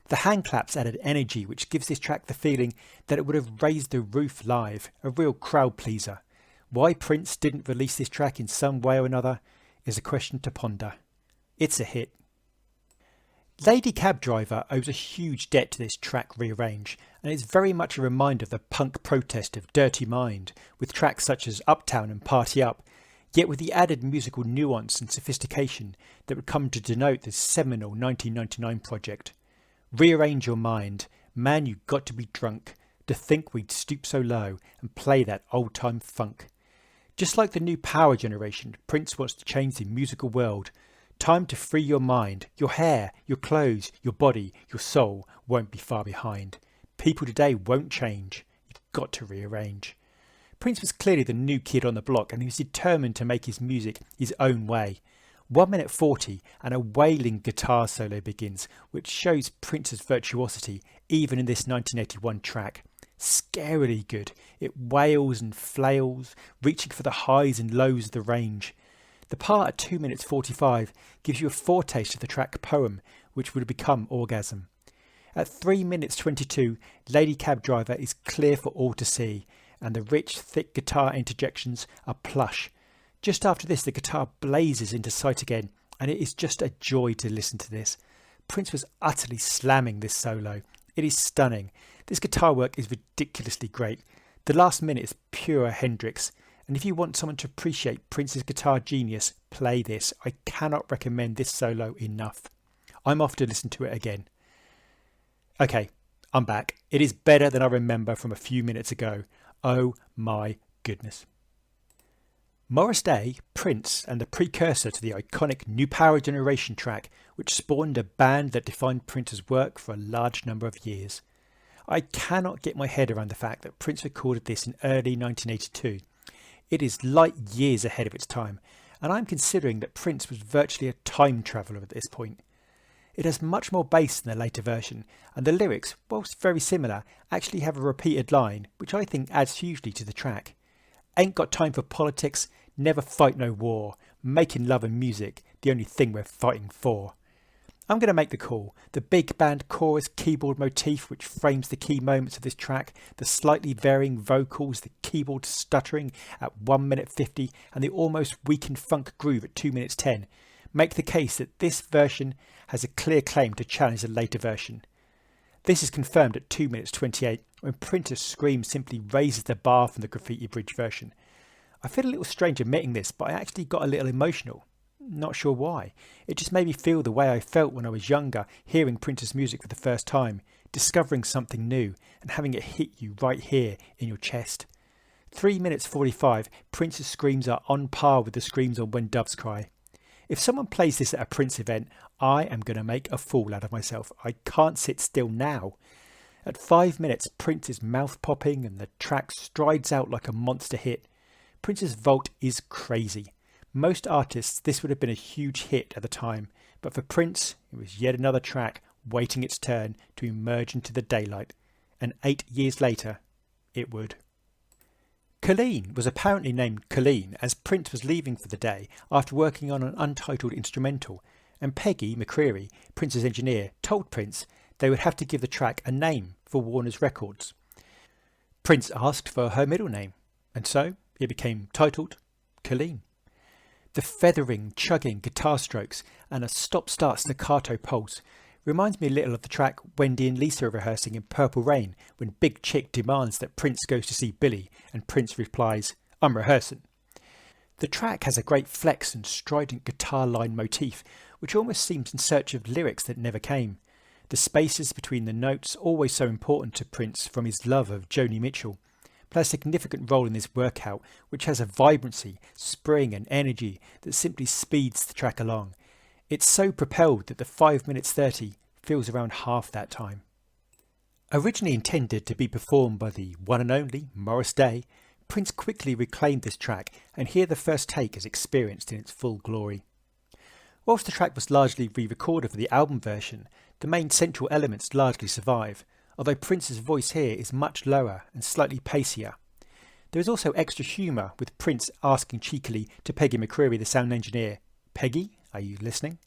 The hand claps added energy which gives this track the feeling that it would have raised the roof live, a real crowd pleaser. Why Prince didn't release this track in some way or another is a question to ponder. It's a hit. Lady Cab Driver owes a huge debt to this track rearrange, and it's very much a reminder of the punk protest of Dirty Mind, with tracks such as Uptown and Party Up, yet with the added musical nuance and sophistication that would come to denote this seminal 1999 project. Rearrange your mind, man, you got to be drunk to think we'd stoop so low and play that old-time funk. Just like the new power generation, Prince wants to change the musical world. Time to free your mind, your hair, your clothes, your body, your soul won't be far behind. People today won't change. You've got to rearrange. Prince was clearly the new kid on the block, and he was determined to make his music his own way. 1 minute 40 and a wailing guitar solo begins, which shows Prince's virtuosity even in this 1981 track. Scarily good. It wails and flails, reaching for the highs and lows of the range. The part at 2 minutes 45 gives you a foretaste of the track Poem, which would become Orgasm. At 3 minutes 22, Lady Cab Driver is clear for all to see, and the rich, thick guitar interjections are plush. Just after this, the guitar blazes into sight again, and it is just a joy to listen to this. Prince was utterly slamming this solo. It is stunning. This guitar work is ridiculously great. The last minute is pure Hendrix. And if you want someone to appreciate Prince's guitar genius, play this. I cannot recommend this solo enough. I'm off to listen to it again. Okay, I'm back. It is better than I remember from a few minutes ago. Oh my goodness. Morris Day, Prince, and the precursor to the iconic New Power Generation track, which spawned a band that defined Prince's work for a large number of years. I cannot get my head around the fact that Prince recorded this in early 1982. It is light years ahead of its time, and I'm considering that Prince was virtually a time traveller at this point. It has much more bass than the later version, and the lyrics, whilst very similar, actually have a repeated line, which I think adds hugely to the track. Ain't got time for politics, never fight no war, making love and music, the only thing we're fighting for. I'm going to make the call. The big band chorus keyboard motif which frames the key moments of this track, the slightly varying vocals, the keyboard stuttering at 1 minute 50 and the almost weakened funk groove at 2 minutes 10 make the case that this version has a clear claim to challenge the later version. This is confirmed at 2 minutes 28 when Prince's scream simply raises the bar from the Graffiti Bridge version. I feel a little strange admitting this, but I actually got a little emotional. Not sure why. It just made me feel the way I felt when I was younger, hearing Prince's music for the first time, discovering something new and having it hit you right here in your chest. 3 minutes 45, Prince's screams are on par with the screams on When Doves Cry. If someone plays this at a Prince event, I am going to make a fool out of myself. I can't sit still now. At 5 minutes, Prince is mouth popping and the track strides out like a monster hit. Prince's vault is crazy. Most artists, this would have been a huge hit at the time, but for Prince, it was yet another track waiting its turn to emerge into the daylight, and 8 years later, it would. Colleen was apparently named Colleen as Prince was leaving for the day after working on an untitled instrumental, and Peggy McCreary, Prince's engineer, told Prince they would have to give the track a name for Warner's Records. Prince asked for her middle name, and so it became titled Colleen. The feathering, chugging guitar strokes and a stop-start staccato pulse reminds me a little of the track Wendy and Lisa are rehearsing in Purple Rain when Big Chick demands that Prince goes to see Billy and Prince replies, "I'm rehearsing." The track has a great flex and strident guitar line motif which almost seems in search of lyrics that never came. The spaces between the notes, always so important to Prince from his love of Joni Mitchell, play a significant role in this workout, which has a vibrancy, spring and energy that simply speeds the track along. It's so propelled that the 5 minutes 30 feels around half that time. Originally intended to be performed by the one and only Morris Day, Prince quickly reclaimed this track, and here the first take is experienced in its full glory. Whilst the track was largely re-recorded for the album version, the main central elements largely survive, although Prince's voice here is much lower and slightly pacier. There is also extra humour with Prince asking cheekily to Peggy McCreary, the sound engineer, "Peggy, are you listening?"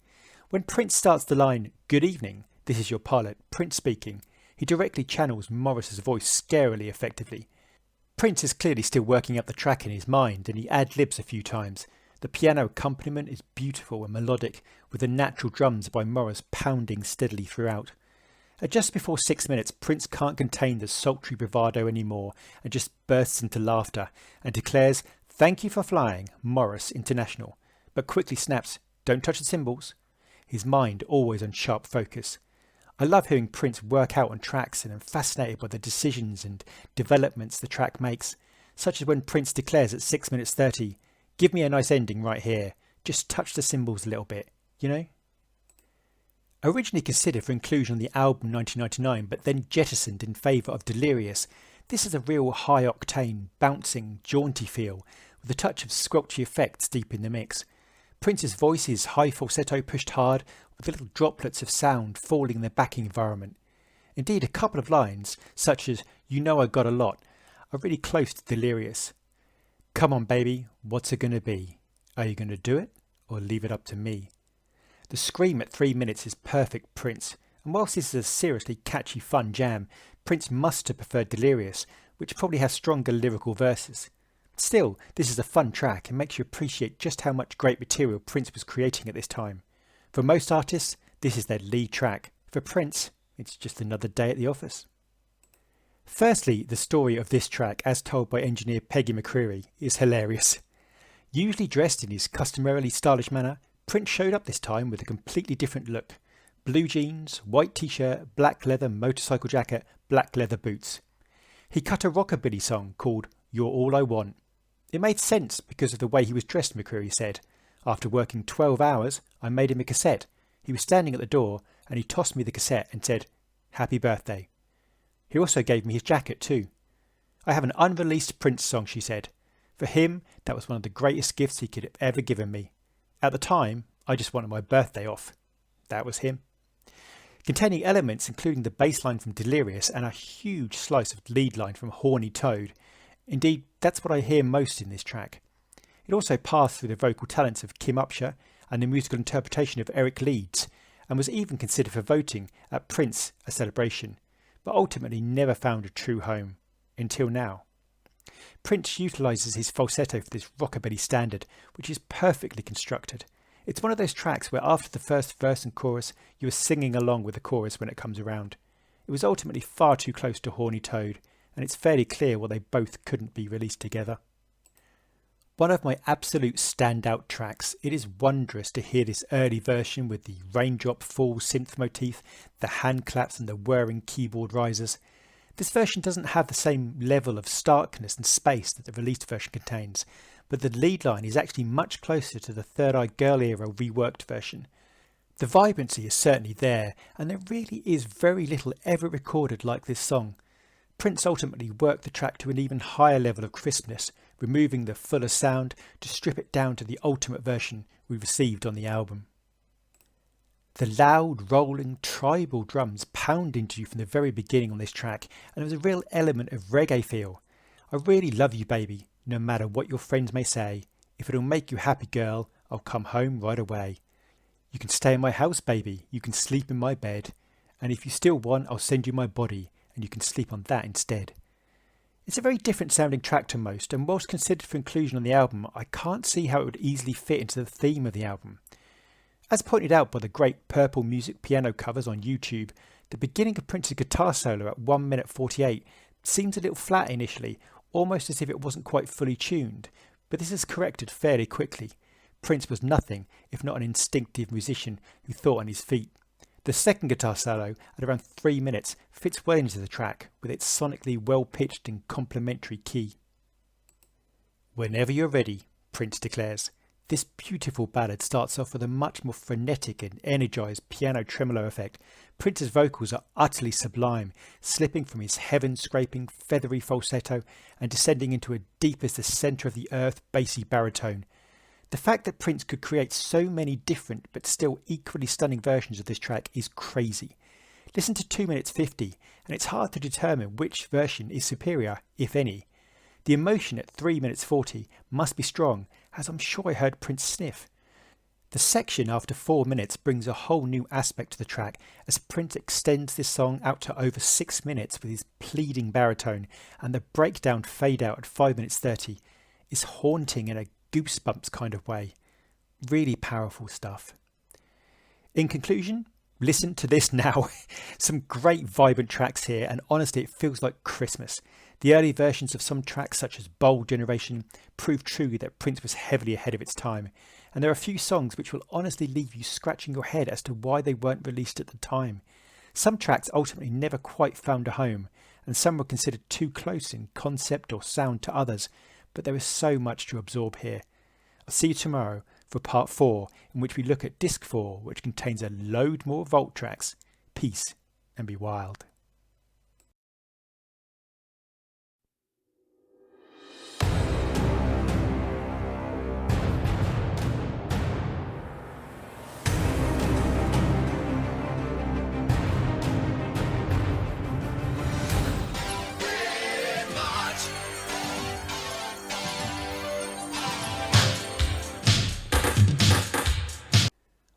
When Prince starts the line, "Good evening, this is your pilot, Prince speaking," he directly channels Morris's voice scarily effectively. Prince is clearly still working up the track in his mind and he ad-libs a few times. The piano accompaniment is beautiful and melodic, with the natural drums by Morris pounding steadily throughout. At just before 6 minutes, Prince can't contain the sultry bravado anymore and just bursts into laughter and declares, "Thank you for flying, Morris International," but quickly snaps, "Don't touch the cymbals." His mind always on sharp focus. I love hearing Prince work out on tracks, and I'm fascinated by the decisions and developments the track makes, such as when Prince declares at 6 minutes 30, "Give me a nice ending right here, just touch the cymbals a little bit, you know?" Originally considered for inclusion on the album 1999, but then jettisoned in favour of Delirious, this is a real high-octane, bouncing, jaunty feel, with a touch of squelchy effects deep in the mix. Prince's voice is high falsetto pushed hard, with little droplets of sound falling in the backing environment. Indeed, a couple of lines, such as "You know I got a lot," are really close to Delirious. "Come on baby, what's it gonna be? Are you gonna do it, or leave it up to me?" The scream at 3 minutes is perfect Prince, and whilst this is a seriously catchy fun jam, Prince must have preferred Delirious, which probably has stronger lyrical verses. Still, this is a fun track and makes you appreciate just how much great material Prince was creating at this time. For most artists, this is their lead track. For Prince, it's just another day at the office. Firstly, the story of this track, as told by engineer Peggy McCreary, is hilarious. Usually dressed in his customarily stylish manner, Prince showed up this time with a completely different look. Blue jeans, white t-shirt, black leather motorcycle jacket, black leather boots. He cut a rockabilly song called "You're All I Want." It made sense because of the way he was dressed, McCreary said. "After working 12 hours, I made him a cassette. He was standing at the door and he tossed me the cassette and said, 'Happy birthday.' He also gave me his jacket too. I have an unreleased Prince song," she said. "For him, that was one of the greatest gifts he could have ever given me. At the time, I just wanted my birthday off." That was him. Containing elements including the bass line from Delirious and a huge slice of lead line from Horny Toad. Indeed, that's what I hear most in this track. It also passed through the vocal talents of Kim Upshur and the musical interpretation of Eric Leeds, and was even considered for voting at Prince A Celebration, but ultimately never found a true home, until now. Prince utilises his falsetto for this rockabilly standard, which is perfectly constructed. It's one of those tracks where after the first verse and chorus, you are singing along with the chorus when it comes around. It was ultimately far too close to Horny Toad, and it's fairly clear why they both couldn't be released together. One of my absolute standout tracks, it is wondrous to hear this early version with the raindrop fall synth motif, the hand claps and the whirring keyboard risers. This version doesn't have the same level of starkness and space that the released version contains, but the lead line is actually much closer to the Third Eye Girl era reworked version. The vibrancy is certainly there, and there really is very little ever recorded like this song. Prince ultimately worked the track to an even higher level of crispness, removing the fuller sound to strip it down to the ultimate version we received on the album. The loud, rolling, tribal drums pound into you from the very beginning on this track, and there's a real element of reggae feel. "I really love you, baby, no matter what your friends may say. If it'll make you happy, girl, I'll come home right away. You can stay in my house, baby, you can sleep in my bed, and if you still want, I'll send you my body, and you can sleep on that instead." It's a very different sounding track to most, and whilst considered for inclusion on the album, I can't see how it would easily fit into the theme of the album. As pointed out by the great Purple Music piano covers on YouTube, the beginning of Prince's guitar solo at 1 minute 48 seems a little flat initially, almost as if it wasn't quite fully tuned, but this is corrected fairly quickly. Prince was nothing if not an instinctive musician who thought on his feet. The second guitar solo, at around 3 minutes, fits well into the track, with its sonically well-pitched and complementary key. "Whenever you're ready," Prince declares. This beautiful ballad starts off with a much more frenetic and energised piano tremolo effect. Prince's vocals are utterly sublime, slipping from his heaven-scraping, feathery falsetto and descending into a deep as the centre of the earth bassy baritone. The fact that Prince could create so many different but still equally stunning versions of this track is crazy. Listen to 2 minutes 50 and it's hard to determine which version is superior, if any. The emotion at 3 minutes 40 must be strong, as I'm sure I heard Prince sniff. The section after 4 minutes brings a whole new aspect to the track as Prince extends this song out to over 6 minutes with his pleading baritone, and the breakdown fade out at 5 minutes 30 is haunting in a goosebumps kind of way. Really powerful stuff. In conclusion, listen to this now. Some great vibrant tracks here, and honestly it feels like Christmas. The early versions of some tracks such as Bold Generation prove true that Prince was heavily ahead of its time, and there are a few songs which will honestly leave you scratching your head as to why they weren't released at the time. Some tracks ultimately never quite found a home, and some were considered too close in concept or sound to others, but there is so much to absorb here. I'll see you tomorrow for part 4, in which we look at disc 4, which contains a load more Vault tracks. Peace and be wild.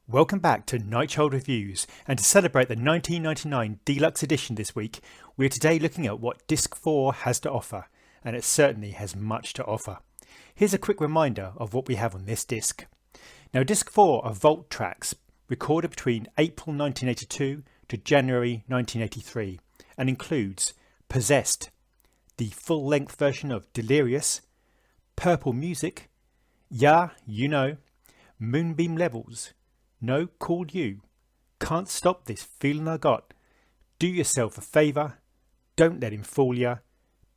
Welcome back to Nightchild Reviews, and to celebrate the 1999 Deluxe Edition this week, we are today looking at what Disc 4 has to offer, and it certainly has much to offer. Here's a quick reminder of what we have on this disc. Now, Disc 4 are Vault tracks recorded between April 1982 to January 1983, and includes Possessed, the full-length version of Delirious, Purple Music, Yeah, You Know, Moonbeam Levels, No Called You, Can't Stop This Feeling I Got, Do Yourself a Favour, Don't Let Him Fool Ya,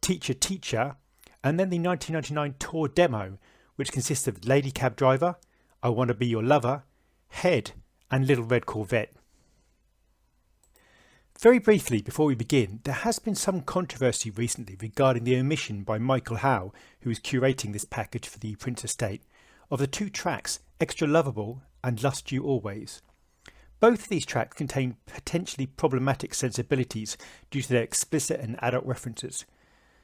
Teacher Teacher, and then the 1999 tour demo, which consists of Lady Cab Driver, I Wanna Be Your Lover, Head, and Little Red Corvette. Very briefly before we begin, there has been some controversy recently regarding the omission by Michael Howe, who is curating this package for the Prince estate, of the two tracks Extra Lovable and Lust You Always. Both of these tracks contain potentially problematic sensibilities due to their explicit and adult references.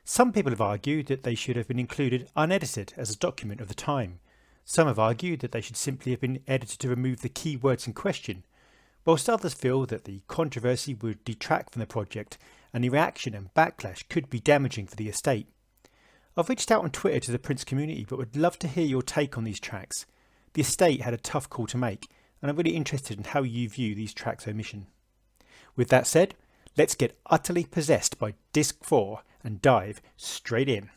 Some people have argued that they should have been included unedited as a document of the time. Some have argued that they should simply have been edited to remove the key words in question, whilst others feel that the controversy would detract from the project and the reaction and backlash could be damaging for the estate. I've reached out on Twitter to the Prince community, but would love to hear your take on these tracks. The estate had a tough call to make, and I'm really interested in how you view these tracks' omission. With that said, let's get utterly possessed by Disc 4 and dive straight in.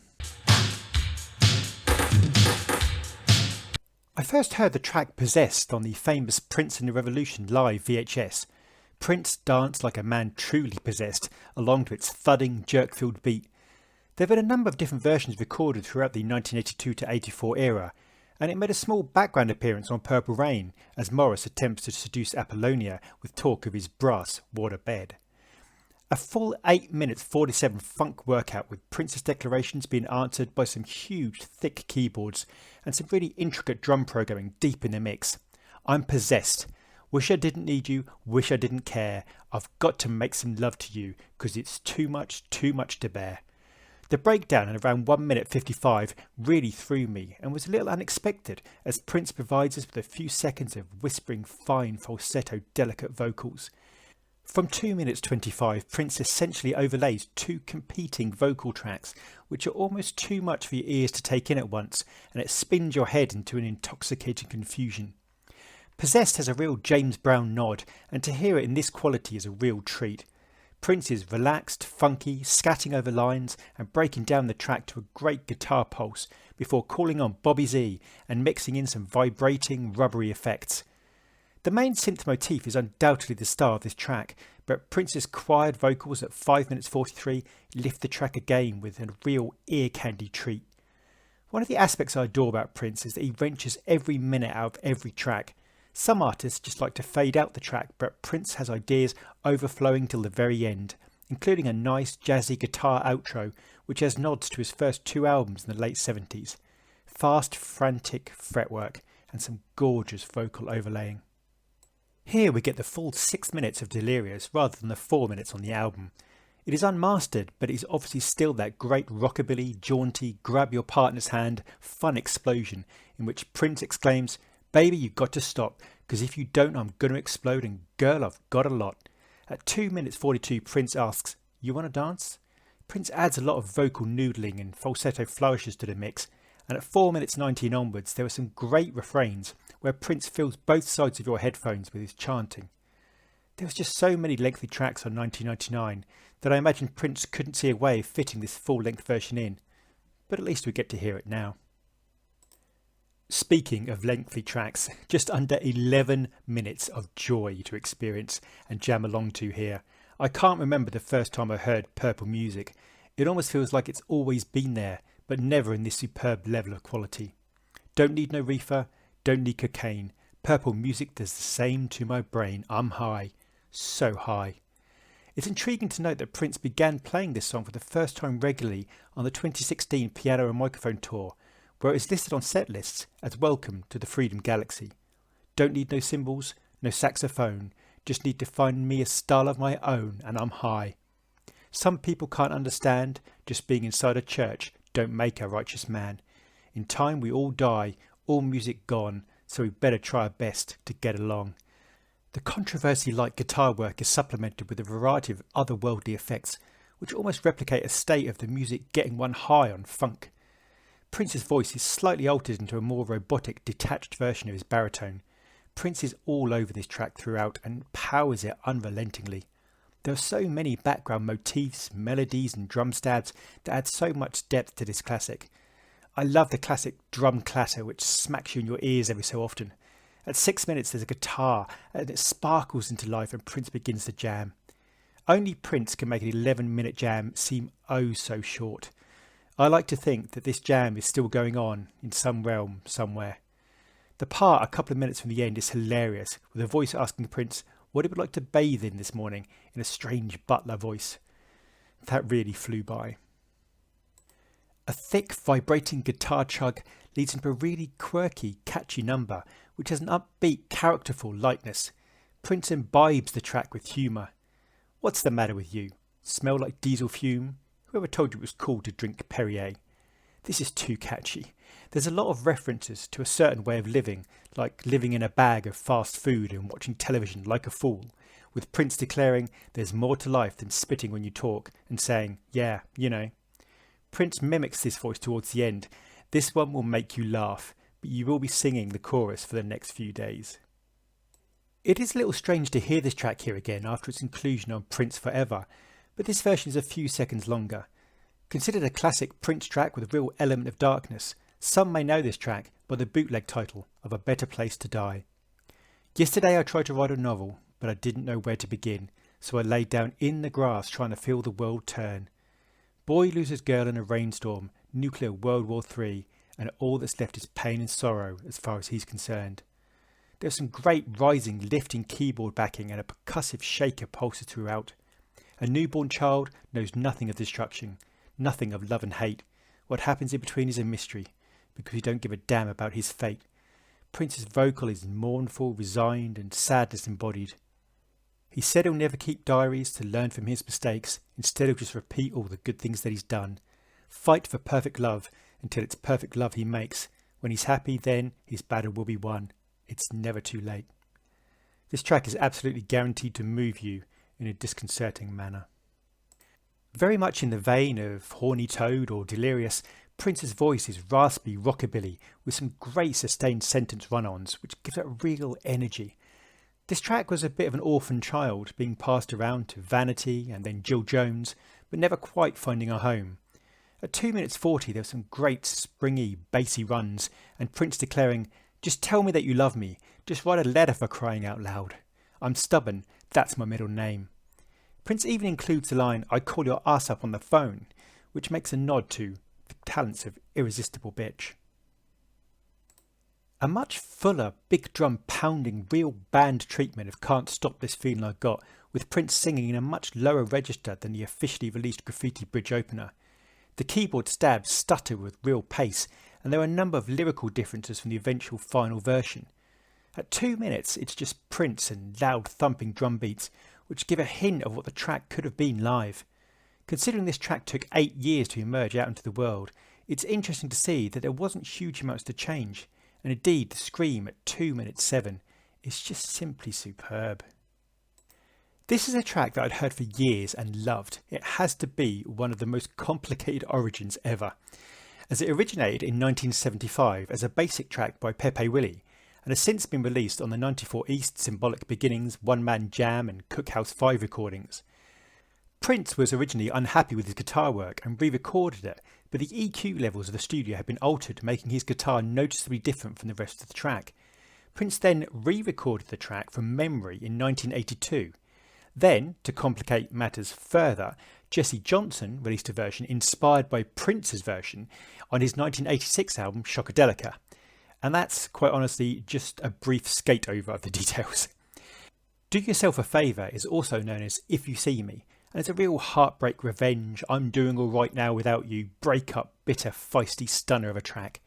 I first heard the track Possessed on the famous Prince and the Revolution live VHS. Prince danced like a man truly possessed, along to its thudding, jerk-filled beat. There have been a number of different versions recorded throughout the 1982 to 84 era, and it made a small background appearance on Purple Rain as Morris attempts to seduce Apollonia with talk of his brass water bed. A full 8 minutes 47 funk workout with Prince's declarations being answered by some huge thick keyboards and some really intricate drum programming deep in the mix. I'm possessed. Wish I didn't need you, wish I didn't care. I've got to make some love to you, 'cause it's too much to bear. The breakdown at around 1 minute 55 really threw me and was a little unexpected, as Prince provides us with a few seconds of whispering fine falsetto delicate vocals. From 2 minutes 25, Prince essentially overlays two competing vocal tracks which are almost too much for your ears to take in at once, and it spins your head into an intoxicating confusion. Possessed has a real James Brown nod, and to hear it in this quality is a real treat. Prince is relaxed, funky, scatting over lines and breaking down the track to a great guitar pulse before calling on Bobby Z and mixing in some vibrating, rubbery effects. The main synth motif is undoubtedly the star of this track, but Prince's quiet vocals at 5 minutes 43 lift the track again with a real ear candy treat. One of the aspects I adore about Prince is that he wrenches every minute out of every track. Some artists just like to fade out the track, but Prince has ideas overflowing till the very end, including a nice jazzy guitar outro which has nods to his first two albums in the late 70s. Fast, frantic fretwork and some gorgeous vocal overlaying. Here we get the full 6 minutes of Delirious rather than the 4 minutes on the album. It is unmastered, but it is obviously still that great rockabilly, jaunty, grab your partner's hand, fun explosion in which Prince exclaims, "Baby, you got to stop, because if you don't I'm going to explode, and girl, I've got a lot." At 2 minutes 42, Prince asks, "You want to dance?" Prince adds a lot of vocal noodling and falsetto flourishes to the mix, and at 4 minutes 19 onwards there were some great refrains where Prince fills both sides of your headphones with his chanting. There was just so many lengthy tracks on 1999 that I imagine Prince couldn't see a way of fitting this full-length version in, but at least we get to hear it now. Speaking of lengthy tracks, just under 11 minutes of joy to experience and jam along to here. I can't remember the first time I heard Purple music. It almost feels like it's always been there, but never in this superb level of quality. Don't need no reefer, don't need cocaine. Purple music does the same to my brain. I'm high, so high. It's intriguing to note that Prince began playing this song for the first time regularly on the 2016 Piano and Microphone tour, where it is listed on set lists as Welcome to the Freedom Galaxy. Don't need no cymbals, no saxophone, just need to find me a style of my own and I'm high. Some people can't understand, just being inside a church don't make a righteous man. In time we all die, all music gone, so we better try our best to get along. The controversy-like guitar work is supplemented with a variety of otherworldly effects, which almost replicate a state of the music getting one high on funk. Prince's voice is slightly altered into a more robotic, detached version of his baritone. Prince is all over this track throughout and powers it unrelentingly. There are so many background motifs, melodies and drum stabs that add so much depth to this classic. I love the classic drum clatter which smacks you in your ears every so often. At 6 minutes there's a guitar and it sparkles into life and Prince begins to jam. Only Prince can make an 11-minute jam seem oh so short. I like to think that this jam is still going on in some realm somewhere. The part a couple of minutes from the end is hilarious, with a voice asking Prince what he would like to bathe in this morning in a strange butler voice. That really flew by. A thick, vibrating guitar chug leads into a really quirky, catchy number, which has an upbeat, characterful lightness. Prince imbibes the track with humour. What's the matter with you? Smell like diesel fume? Whoever told you it was cool to drink Perrier? This is too catchy. There's a lot of references to a certain way of living, like living in a bag of fast food and watching television like a fool, with Prince declaring there's more to life than spitting when you talk and saying, yeah, you know. Prince mimics this voice towards the end. This one will make you laugh, but you will be singing the chorus for the next few days. It is a little strange to hear this track here again after its inclusion on Prince Forever, but this version is a few seconds longer. Considered a classic Prince track with a real element of darkness, some may know this track by the bootleg title of A Better Place to Die. Yesterday I tried to write a novel, but I didn't know where to begin, so I laid down in the grass trying to feel the world turn. Boy loses girl in a rainstorm, nuclear World War III, and all that's left is pain and sorrow as far as he's concerned. There's some great rising, lifting keyboard backing and a percussive shaker pulses throughout. A newborn child knows nothing of destruction, nothing of love and hate. What happens in between is a mystery, because we don't give a damn about his fate. Prince's vocal is mournful, resigned, and sadness embodied. He said he'll never keep diaries to learn from his mistakes. Instead he'll just repeat all the good things that he's done. Fight for perfect love until it's perfect love he makes. When he's happy, then his battle will be won. It's never too late. This track is absolutely guaranteed to move you in a disconcerting manner. Very much in the vein of Horny Toad or Delirious, Prince's voice is raspy rockabilly with some great sustained sentence run-ons which give it real energy. This track was a bit of an orphan child, being passed around to Vanity and then Jill Jones, but never quite finding a home. At 2 minutes 40 there were some great springy, bassy runs, and Prince declaring, "Just tell me that you love me, just write a letter for crying out loud. I'm stubborn, that's my middle name." Prince even includes the line, "I call your ass up on the phone," which makes a nod to the talents of Irresistible Bitch. A much fuller, big drum pounding, real band treatment of Can't Stop This Feeling I Got, with Prince singing in a much lower register than the officially released Graffiti Bridge opener. The keyboard stabs stutter with real pace, and there are a number of lyrical differences from the eventual final version. At 2 minutes it's just Prince and loud thumping drum beats, which give a hint of what the track could have been live. Considering this track took 8 years to emerge out into the world, it's interesting to see that there wasn't huge amounts to change. And indeed, the scream at 2 minutes 7 is just simply superb. This is a track that I'd heard for years and loved. It has to be one of the most complicated origins ever. as it originated in 1975 as a basic track by Pepe Willie and has since been released on the 94 East, Symbolic Beginnings, One Man Jam and Cookhouse 5 recordings. Prince was originally unhappy with his guitar work and re-recorded it, but the EQ levels of the studio had been altered, making his guitar noticeably different from the rest of the track. Prince then re-recorded the track from memory in 1982. Then, to complicate matters further, Jesse Johnson released a version inspired by Prince's version on his 1986 album Shockadelica. And that's, quite honestly, just a brief skate over of the details. Do Yourself a Favour is also known as If You See Me, and it's a real heartbreak revenge, I'm doing alright now without you, break up, bitter, feisty stunner of a track.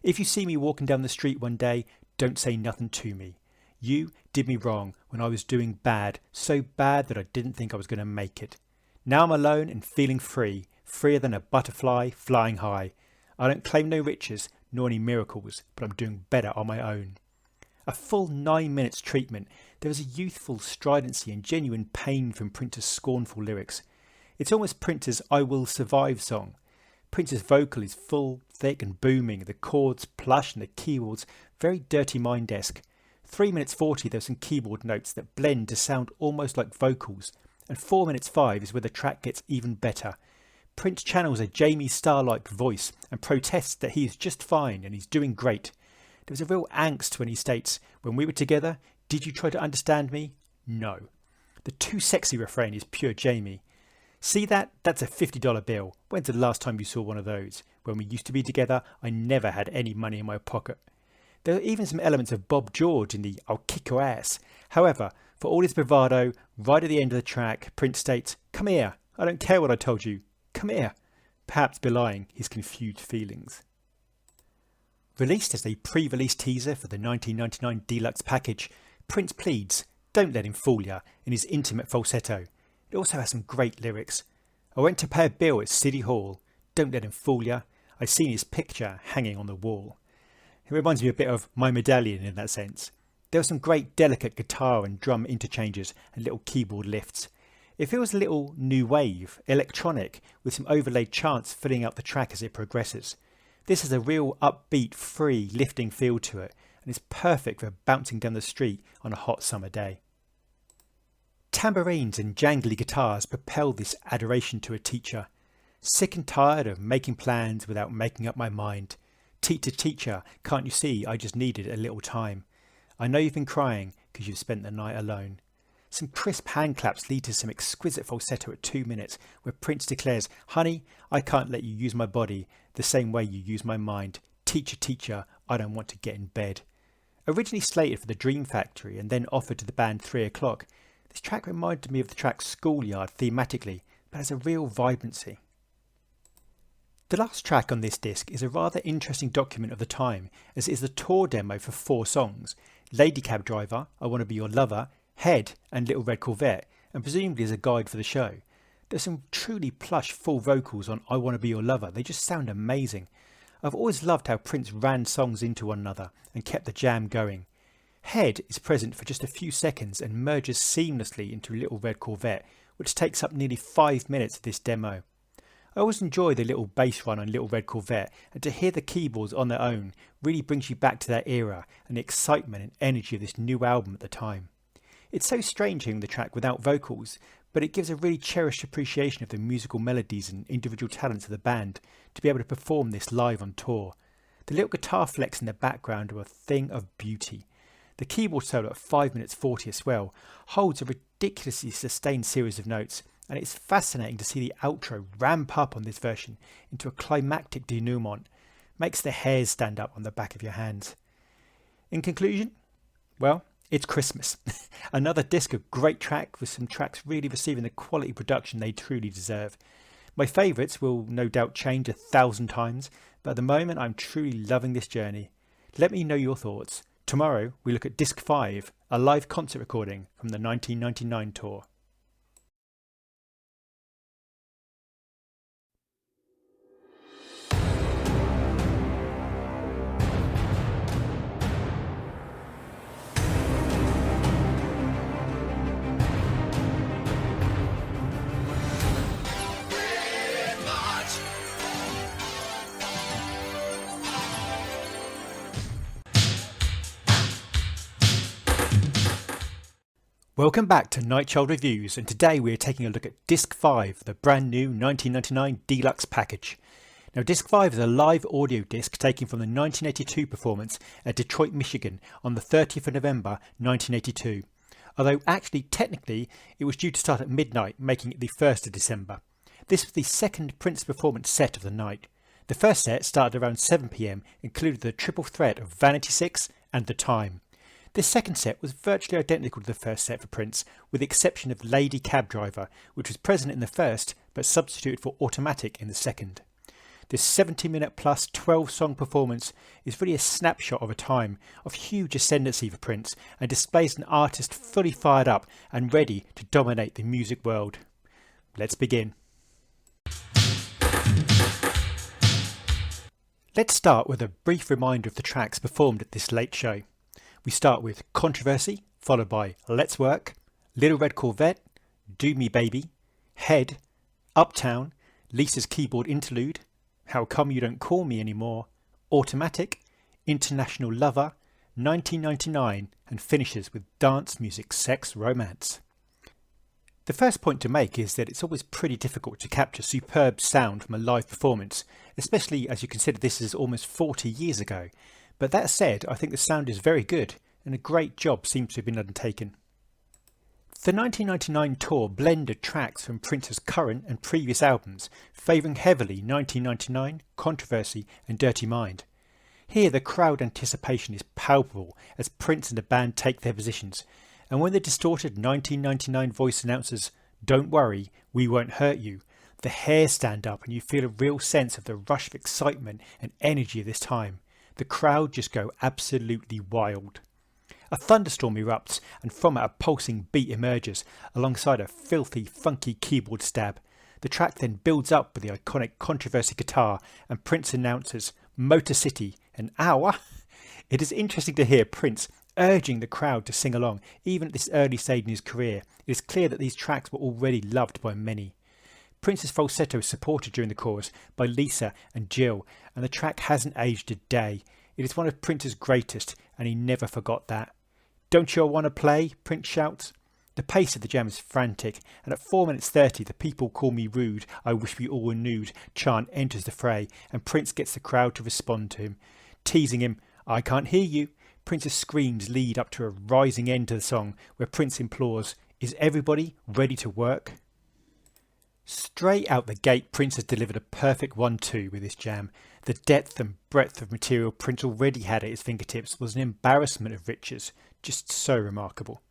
If you see me walking down the street one day, don't say nothing to me. You did me wrong when I was doing bad, so bad that I didn't think I was going to make it. Now I'm alone and feeling free, freer than a butterfly flying high. I don't claim no riches nor any miracles, but I'm doing better on my own. A full 9 minutes treatment, there is a youthful stridency and genuine pain from Prince's scornful lyrics. It's almost Prince's I Will Survive song. Prince's vocal is full, thick and booming, the chords plush and the keyboards very Dirty Mind-esque. 3 minutes 40 there's some keyboard notes that blend to sound almost like vocals, and 4 minutes 5 is where the track gets even better. Prince channels a Jamie Starr-like voice and protests that he is just fine and he's doing great. There's a real angst when he states, when we were together, did you try to understand me? No. The too sexy refrain is pure Jamie. See that? That's a $50 bill. When's the last time you saw one of those? When we used to be together, I never had any money in my pocket. There are even some elements of Bob George in the I'll kick your ass. However, for all his bravado, right at the end of the track, Prince states, come here, I don't care what I told you, come here, perhaps belying his confused feelings. Released as a pre-release teaser for the 1999 Deluxe Package, Prince pleads, don't let him fool ya, in his intimate falsetto. It also has some great lyrics. I went to pay a bill at City Hall, don't let him fool ya, I seen his picture hanging on the wall. It reminds me a bit of My Medallion in that sense. There are some great delicate guitar and drum interchanges and little keyboard lifts. It feels a little new wave, electronic, with some overlaid chants filling out the track as it progresses. This has a real upbeat, free, lifting feel to it, and is perfect for bouncing down the street on a hot summer day. Tambourines and jangly guitars propel this adoration to a teacher. Sick and tired of making plans without making up my mind. Teacher, teacher, can't you see I just needed a little time? I know you've been crying because you've spent the night alone. Some crisp hand claps lead to some exquisite falsetto at 2 minutes where Prince declares, honey, I can't let you use my body the same way you use my mind. Teacher, teacher, I don't want to get in bed. Originally slated for the Dream Factory and then offered to the band 3 O'Clock, this track reminded me of the track Schoolyard thematically, but has a real vibrancy. The last track on this disc is a rather interesting document of the time, as it is the tour demo for 4 songs, Lady Cab Driver, I Want to Be Your Lover, Head and Little Red Corvette, and presumably as a guide for the show. There's some truly plush full vocals on I Want to Be Your Lover, they just sound amazing. I've always loved how Prince ran songs into one another and kept the jam going. Head is present for just a few seconds and merges seamlessly into Little Red Corvette, which takes up nearly 5 minutes of this demo. I always enjoy the little bass run on Little Red Corvette, and to hear the keyboards on their own really brings you back to that era and the excitement and energy of this new album at the time. It's so strange hearing the track without vocals, but it gives a really cherished appreciation of the musical melodies and individual talents of the band to be able to perform this live on tour. The little guitar flecks in the background are a thing of beauty. The keyboard solo at 5 minutes 40 as well holds a ridiculously sustained series of notes, and it's fascinating to see the outro ramp up on this version into a climactic denouement. Makes the hairs stand up on the back of your hands. In conclusion, well, it's Christmas. Another disc of great track with some tracks really receiving the quality production they truly deserve. My favourites will no doubt change 1,000 times, but at the moment I'm truly loving this journey. Let me know your thoughts. Tomorrow we look at Disc 5, a live concert recording from the 1999 tour. Welcome back to Nightchild Reviews, and today we are taking a look at Disc 5, the brand new 1999 Deluxe Package. Now Disc 5 is a live audio disc taken from the 1982 performance at Detroit, Michigan on the 30th of November 1982. Although actually technically it was due to start at midnight, making it the 1st of December. This was the second Prince performance set of the night. The first set started around 7 PM, included the triple threat of Vanity 6 and The Time. This second set was virtually identical to the first set for Prince, with the exception of Lady Cab Driver, which was present in the first but substituted for Automatic in the second. This 70-minute plus 12-song performance is really a snapshot of a time of huge ascendancy for Prince and displays an artist fully fired up and ready to dominate the music world. Let's begin. Let's start with a brief reminder of the tracks performed at this late show. We start with Controversy, followed by Let's Work, Little Red Corvette, Do Me Baby, Head, Uptown, Lisa's Keyboard Interlude, How Come You Don't Call Me Anymore, Automatic, International Lover, 1999, and finishes with Dance Music Sex Romance. The first point to make is that it's always pretty difficult to capture superb sound from a live performance, especially as you consider this is almost 40 years ago. But that said, I think the sound is very good, and a great job seems to have been undertaken. The 1999 tour blended tracks from Prince's current and previous albums, favouring heavily 1999, Controversy and Dirty Mind. Here the crowd anticipation is palpable as Prince and the band take their positions, and when the distorted 1999 voice announces, "Don't worry, we won't hurt you," the hairs stand up and you feel a real sense of the rush of excitement and energy of this time. The crowd just go absolutely wild. A thunderstorm erupts and from it a pulsing beat emerges alongside a filthy, funky keyboard stab. The track then builds up with the iconic Controversy guitar and Prince announces Motor City and Hour. It is interesting to hear Prince urging the crowd to sing along even at this early stage in his career. It is clear that these tracks were already loved by many. Prince's falsetto is supported during the chorus by Lisa and Jill, and the track hasn't aged a day. It is one of Prince's greatest, and he never forgot that. "Don't you want to play?" Prince shouts. The pace of the jam is frantic, and at 4 minutes 30, the "People Call Me Rude, I Wish We All Were Nude" chant enters the fray, and Prince gets the crowd to respond to him. Teasing him, "I can't hear you," Prince's screams lead up to a rising end to the song, where Prince implores, "Is everybody ready to work?" Straight out the gate, Prince has delivered a perfect 1-2 with this jam. The depth and breadth of material Prince already had at his fingertips was an embarrassment of riches, just so remarkable.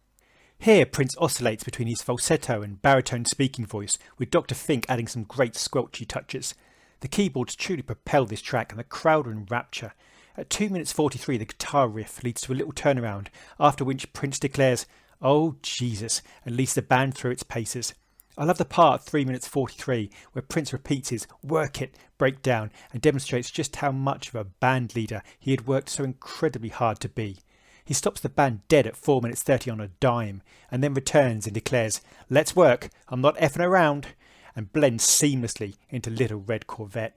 Here Prince oscillates between his falsetto and baritone speaking voice, with Dr. Fink adding some great squelchy touches. The keyboards truly propel this track and the crowd are in rapture. At 2 minutes 43 the guitar riff leads to a little turnaround, after which Prince declares, "Oh Jesus," and leads the band through its paces. I love the part 3 minutes 43 where Prince repeats his "work it" breakdown and demonstrates just how much of a band leader he had worked so incredibly hard to be. He stops the band dead at 4 minutes 30 on a dime and then returns and declares, "Let's work, I'm not effing around," and blends seamlessly into Little Red Corvette.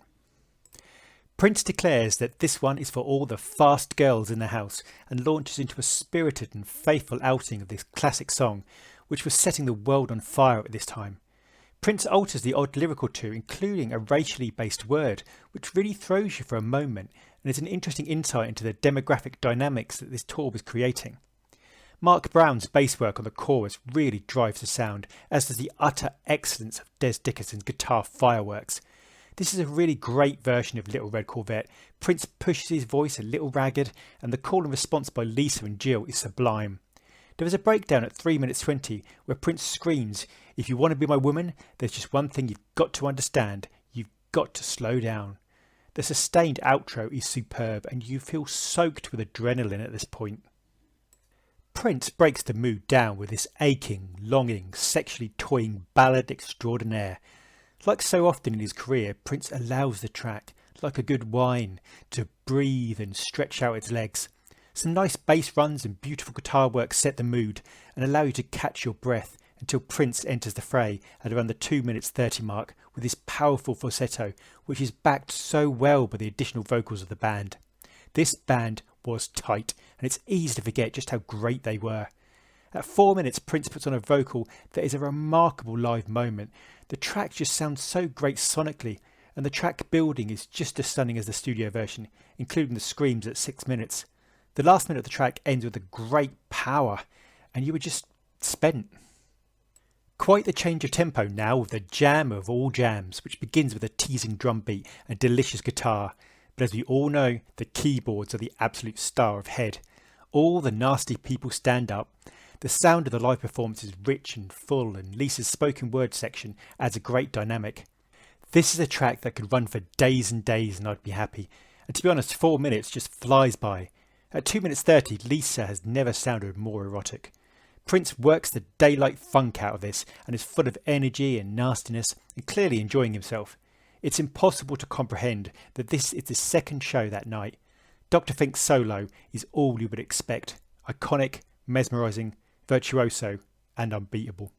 Prince declares that this one is for all the fast girls in the house and launches into a spirited and faithful outing of this classic song, which was setting the world on fire at this time. Prince alters the odd lyrical too, including a racially based word, which really throws you for a moment and is an interesting insight into the demographic dynamics that this tour was creating. Mark Brown's bass work on the chorus really drives the sound, as does the utter excellence of Des Dickerson's guitar fireworks. This is a really great version of Little Red Corvette. Prince pushes his voice a little ragged, and the call and response by Lisa and Jill is sublime. There is a breakdown at 3 minutes 20 where Prince screams, "If you want to be my woman, there's just one thing you've got to understand. You've got to slow down." The sustained outro is superb and you feel soaked with adrenaline at this point. Prince breaks the mood down with this aching, longing, sexually toying ballad extraordinaire. Like so often in his career, Prince allows the track, like a good wine, to breathe and stretch out its legs. Some nice bass runs and beautiful guitar work set the mood and allow you to catch your breath until Prince enters the fray at around the 2 minutes 30 mark with his powerful falsetto, which is backed so well by the additional vocals of the band. This band was tight, and it's easy to forget just how great they were. At 4 minutes, Prince puts on a vocal that is a remarkable live moment. The track just sounds so great sonically, and the track building is just as stunning as the studio version, including the screams at 6 minutes. The last minute of the track ends with a great power, and you were just spent. Quite the change of tempo now with the jam of all jams, which begins with a teasing drum beat and delicious guitar. But as we all know, the keyboards are the absolute star of Head. All the nasty people stand up. The sound of the live performance is rich and full, and Lisa's spoken word section adds a great dynamic. This is a track that could run for days and days and I'd be happy. And to be honest, 4 minutes just flies by. At 2 minutes 30, Lisa has never sounded more erotic. Prince works the daylight funk out of this and is full of energy and nastiness and clearly enjoying himself. It's impossible to comprehend that this is the second show that night. Dr. Fink's solo is all you would expect. Iconic, mesmerising, virtuoso and unbeatable.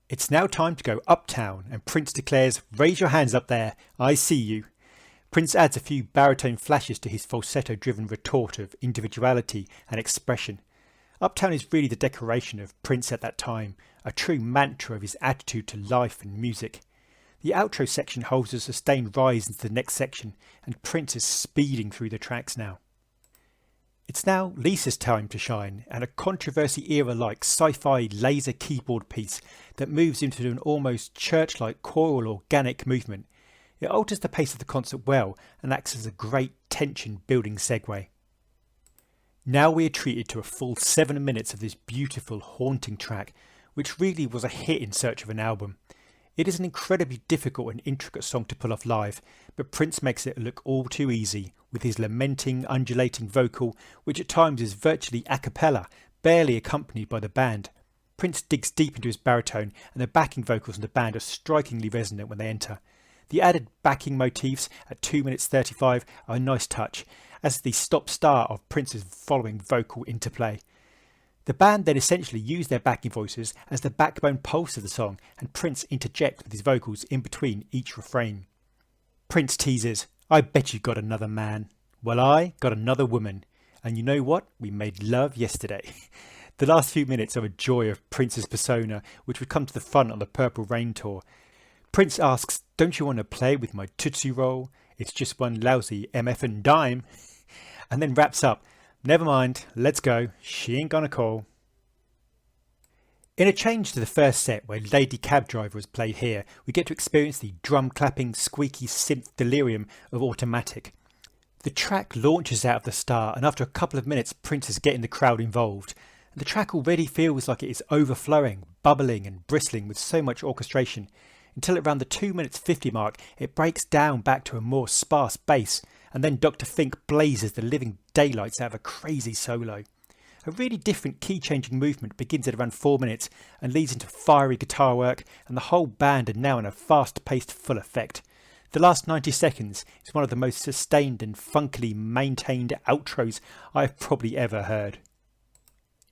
It's now time to go uptown and Prince declares, "Raise your hands up there, I see you." Prince adds a few baritone flashes to his falsetto-driven retort of individuality and expression. Uptown is really the decoration of Prince at that time, a true mantra of his attitude to life and music. The outro section holds a sustained rise into the next section, and Prince is speeding through the tracks now. It's now Lisa's time to shine, and a controversy era-like sci-fi laser keyboard piece that moves into an almost church-like choral organic movement. It alters the pace of the concert well and acts as a great tension-building segue. Now we are treated to a full 7 minutes of this beautiful, haunting track, which really was a hit in search of an album. It is an incredibly difficult and intricate song to pull off live, but Prince makes it look all too easy, with his lamenting, undulating vocal, which at times is virtually a cappella, barely accompanied by the band. Prince digs deep into his baritone, and the backing vocals in the band are strikingly resonant when they enter. The added backing motifs at 2 minutes 35 are a nice touch, as the stop-start of Prince's following vocal interplay. The band then essentially use their backing voices as the backbone pulse of the song, and Prince interjects with his vocals in between each refrain. Prince teases, "I bet you got another man. Well, I got another woman. And you know what? We made love yesterday." The last few minutes are a joy of Prince's persona, which would come to the front on the Purple Rain tour. Prince asks, "Don't you want to play with my Tootsie Roll? It's just one lousy MF and dime." And then wraps up, "Never mind, let's go, she ain't gonna call." In a change to the first set where Lady Cab Driver was played here, we get to experience the drum clapping, squeaky synth delirium of Automatic. The track launches out of the start, and after a couple of minutes Prince is getting the crowd involved. And the track already feels like it is overflowing, bubbling and bristling with so much orchestration, until around the 2 minutes 50 mark it breaks down back to a more sparse bass, and then Dr. Fink blazes the living daylights out of a crazy solo. A really different key-changing movement begins at around 4 minutes and leads into fiery guitar work, and the whole band are now in a fast-paced full effect. The last 90 seconds is one of the most sustained and funkily maintained outros I have probably ever heard.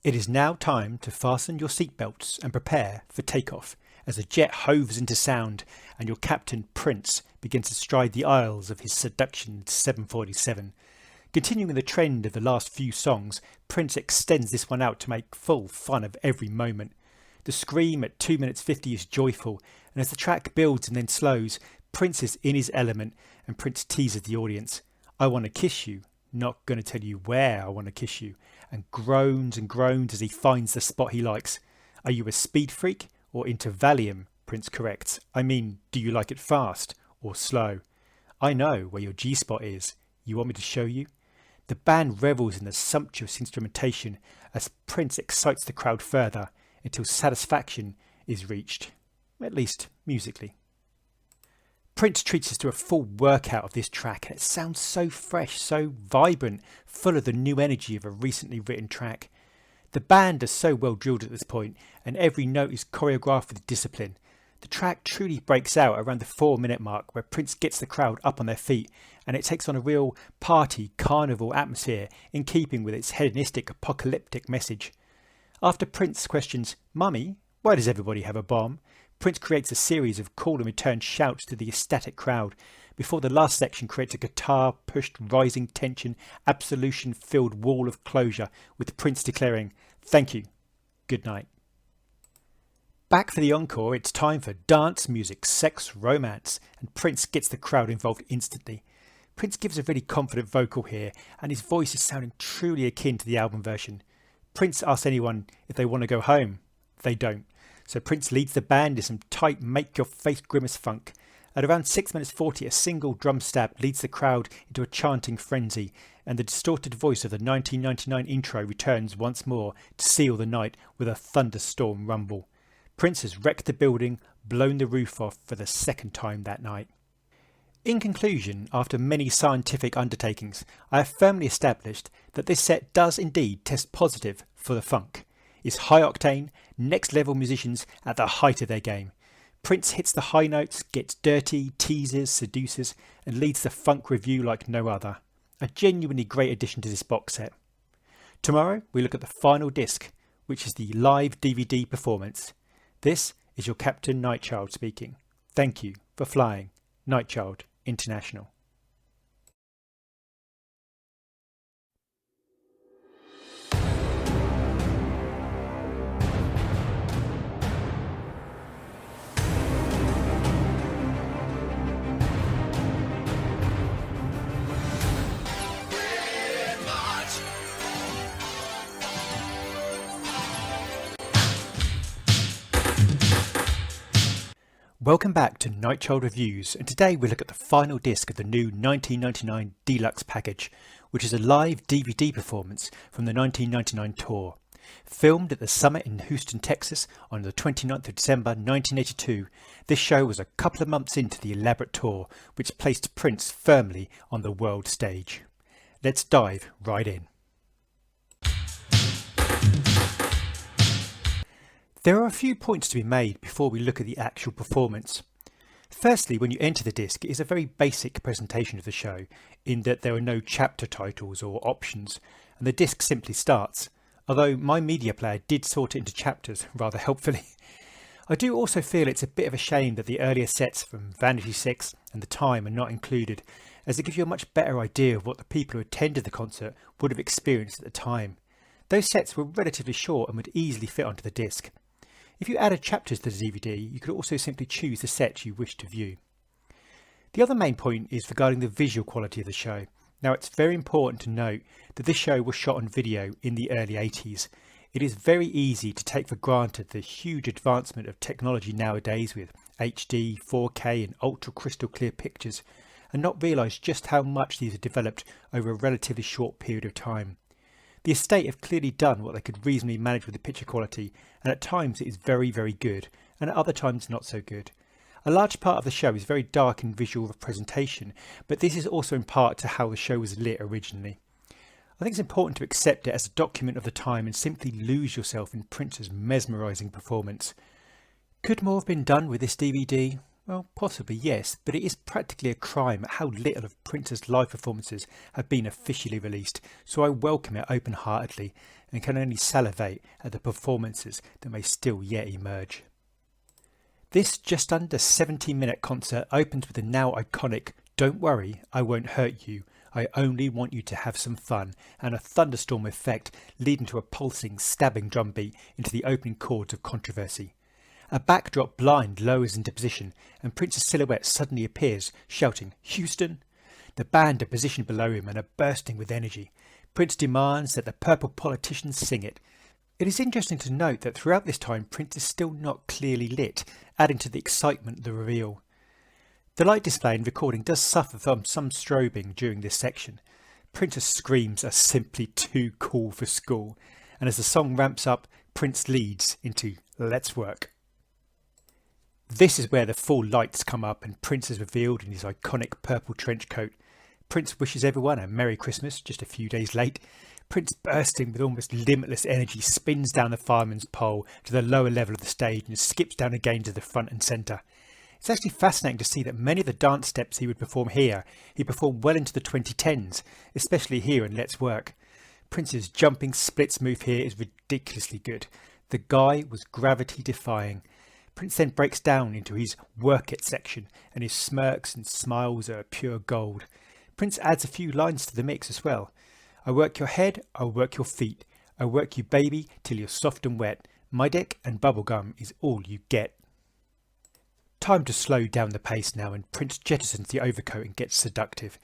It is now time to fasten your seatbelts and prepare for takeoff, as a jet hoves into sound and your captain Prince begins to stride the aisles of his seduction 747. Continuing the trend of the last few songs, Prince extends this one out to make full fun of every moment. The scream at 2 minutes 50 is joyful, and as the track builds and then slows, Prince is in his element, and Prince teases the audience. "I want to kiss you, not going to tell you where I want to kiss you," and groans as he finds the spot he likes. "Are you a speed freak or into Valium?" Prince corrects. "I mean, do you like it fast or slow? I know where your G-spot is. You want me to show you?" The band revels in the sumptuous instrumentation as Prince excites the crowd further until satisfaction is reached, at least musically. Prince treats us to a full workout of this track, and it sounds so fresh, so vibrant, full of the new energy of a recently written track. The band are so well drilled at this point, and every note is choreographed with discipline. The track truly breaks out around the 4 minute mark, where Prince gets the crowd up on their feet, and it takes on a real party, carnival atmosphere in keeping with its hedonistic, apocalyptic message. After Prince questions, "Mummy, why does everybody have a bomb?" Prince creates a series of call and return shouts to the ecstatic crowd, before the last section creates a guitar-pushed rising tension, absolution-filled wall of closure, with Prince declaring, "Thank you, Good night. Back for the encore, it's time for dance, music, sex, romance, and Prince gets the crowd involved instantly. Prince gives a really confident vocal here, and his voice is sounding truly akin to the album version. Prince asks anyone if they want to go home. They don't. So Prince leads the band in some tight make-your-face grimace funk. At around 6 minutes 40, a single drum stab leads the crowd into a chanting frenzy, and the distorted voice of the 1999 intro returns once more to seal the night with a thunderstorm rumble. Prince has wrecked the building, blown the roof off for the second time that night. In conclusion, after many scientific undertakings, I have firmly established that this set does indeed test positive for the funk. It's high octane, next level musicians at the height of their game. Prince hits the high notes, gets dirty, teases, seduces, and leads the funk review like no other. A genuinely great addition to this box set. Tomorrow we look at the final disc, which is the live DVD performance. This is your Captain Nightchild speaking. Thank you for flying Nightchild International. Welcome back to Nightchild Reviews, and today we look at the final disc of the new 1999 Deluxe Package, which is a live DVD performance from the 1999 tour. Filmed at the Summit in Houston, Texas on the 29th of December 1982, this show was a couple of months into the elaborate tour, which placed Prince firmly on the world stage. Let's dive right in. There are a few points to be made before we look at the actual performance. Firstly, when you enter the disc, it is a very basic presentation of the show, in that there are no chapter titles or options, and the disc simply starts, although my media player did sort it into chapters rather helpfully. I do also feel it's a bit of a shame that the earlier sets from Vanity 6 and The Time are not included, as it gives you a much better idea of what the people who attended the concert would have experienced at the time. Those sets were relatively short and would easily fit onto the disc. If you added chapters to the DVD, you could also simply choose the set you wish to view. The other main point is regarding the visual quality of the show. Now, it's very important to note that this show was shot on video in the early 80s. It is very easy to take for granted the huge advancement of technology nowadays with HD, 4K and ultra crystal clear pictures, and not realise just how much these are developed over a relatively short period of time. The estate have clearly done what they could reasonably manage with the picture quality, and at times it is very, very good, and at other times not so good. A large part of the show is very dark in visual representation, but this is also in part to how the show was lit originally. I think it's important to accept it as a document of the time and simply lose yourself in Prince's mesmerising performance. Could more have been done with this DVD? Well, possibly yes, but it is practically a crime at how little of Prince's live performances have been officially released, so I welcome it open-heartedly and can only salivate at the performances that may still yet emerge. This just under 70-minute concert opens with the now iconic "Don't worry, I won't hurt you, I only want you to have some fun," and a thunderstorm effect leading to a pulsing, stabbing drum beat into the opening chords of Controversy. A backdrop blind lowers into position and Prince's silhouette suddenly appears, shouting, "Houston!" The band are positioned below him and are bursting with energy. Prince demands that the purple politicians sing it. It is interesting to note that throughout this time Prince is still not clearly lit, adding to the excitement of the reveal. The light display and recording does suffer from some strobing during this section. Prince's screams are simply too cool for school, and as the song ramps up, Prince leads into "Let's Work." This is where the full lights come up and Prince is revealed in his iconic purple trench coat. Prince wishes everyone a Merry Christmas just a few days late. Prince, bursting with almost limitless energy, spins down the fireman's pole to the lower level of the stage and skips down again to the front and centre. It's actually fascinating to see that many of the dance steps he would perform here, he performed well into the 2010s, especially here in Let's Work. Prince's jumping splits move here is ridiculously good. The guy was gravity defying. Prince then breaks down into his "Work It" section, and his smirks and smiles are pure gold. Prince adds a few lines to the mix as well. "I work your head, I'll work your feet. I work you baby till you're soft and wet. My Dick and Bubblegum is all you get. Time to slow down the pace now, and Prince jettisons the overcoat and gets seductive.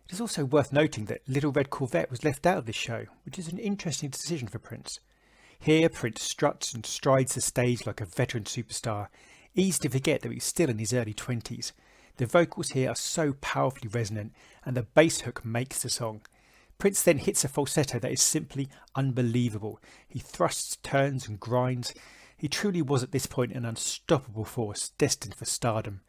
It is also worth noting that Little Red Corvette was left out of this show, which is an interesting decision for Prince. Here Prince struts and strides the stage like a veteran superstar. Easy to forget that he's still in his early 20s. The vocals here are so powerfully resonant, and the bass hook makes the song. Prince then hits a falsetto that is simply unbelievable. He thrusts, turns and grinds. He truly was at this point an unstoppable force, destined for stardom.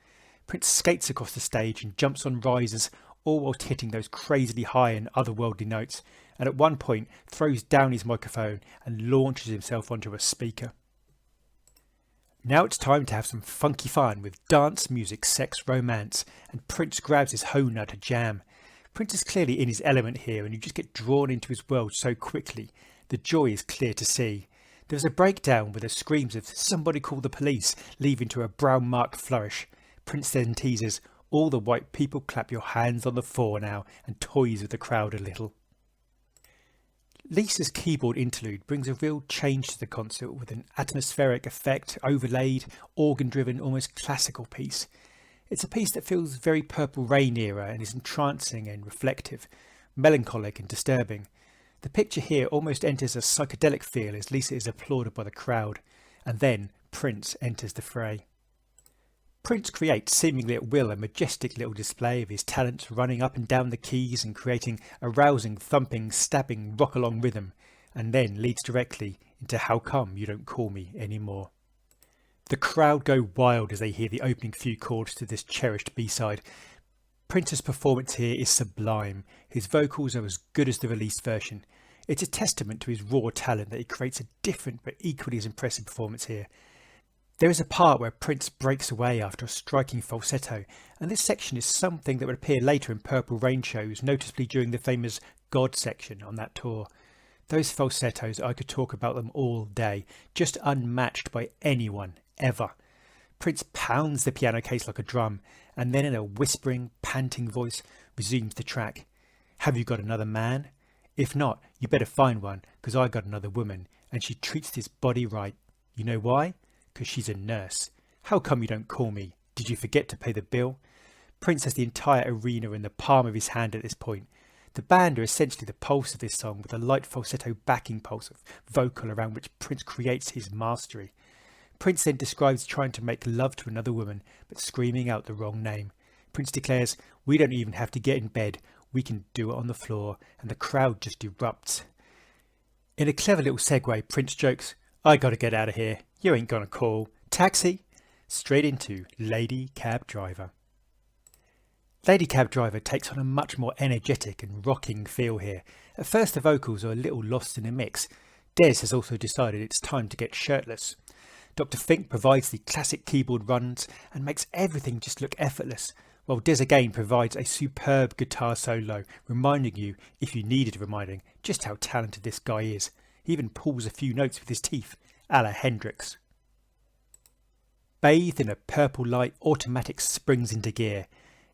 Prince skates across the stage and jumps on risers, all whilst hitting those crazily high and otherworldly notes, and at one point throws down his microphone and launches himself onto a speaker. Now it's time to have some funky fun with dance, music, sex, romance, and Prince grabs his Hona to jam. Prince is clearly in his element here, and you just get drawn into his world so quickly. The joy is clear to see. There's a breakdown with the screams of "somebody call the police" leading to a brown-marked flourish. Prince then teases, "All the white people clap your hands on the floor now," and toys with the crowd a little. Lisa's keyboard interlude brings a real change to the concert with an atmospheric effect, overlaid, organ-driven, almost classical piece. It's a piece that feels very Purple Rain era and is entrancing and reflective, melancholic and disturbing. The picture here almost enters a psychedelic feel as Lisa is applauded by the crowd, and then Prince enters the fray. Prince creates seemingly at will a majestic little display of his talents, running up and down the keys and creating a rousing, thumping, stabbing, rock-along rhythm, and then leads directly into "How Come You Don't Call Me Anymore." The crowd go wild as they hear the opening few chords to this cherished B-side. Prince's performance here is sublime. His vocals are as good as the released version. It's a testament to his raw talent that he creates a different but equally as impressive performance here. There is a part where Prince breaks away after a striking falsetto, and this section is something that would appear later in Purple Rain shows, noticeably during the famous God section on that tour. Those falsettos, I could talk about them all day, just unmatched by anyone, ever. Prince pounds the piano case like a drum, and then in a whispering, panting voice resumes the track. "Have you got another man? If not, you better find one, 'cause I got another woman, and she treats this body right. You know why? 'Cause she's a nurse. How come you don't call me? Did you forget to pay the bill?" Prince has the entire arena in the palm of his hand at this point. The band are essentially the pulse of this song, with a light falsetto backing pulse of vocal around which Prince creates his mastery. Prince then describes trying to make love to another woman, but screaming out the wrong name. Prince declares, "We don't even have to get in bed, we can do it on the floor," and the crowd just erupts. In a clever little segue, Prince jokes, "I gotta get out of here. You ain't gonna call. Taxi?" Straight into Lady Cab Driver. Lady Cab Driver takes on a much more energetic and rocking feel here. At first the vocals are a little lost in the mix. Des has also decided it's time to get shirtless. Dr. Fink provides the classic keyboard runs and makes everything just look effortless, while Des again provides a superb guitar solo, reminding you, if you needed reminding, just how talented this guy is. He even pulls a few notes with his teeth, a la Hendrix. Bathed in a purple light, Automatic springs into gear.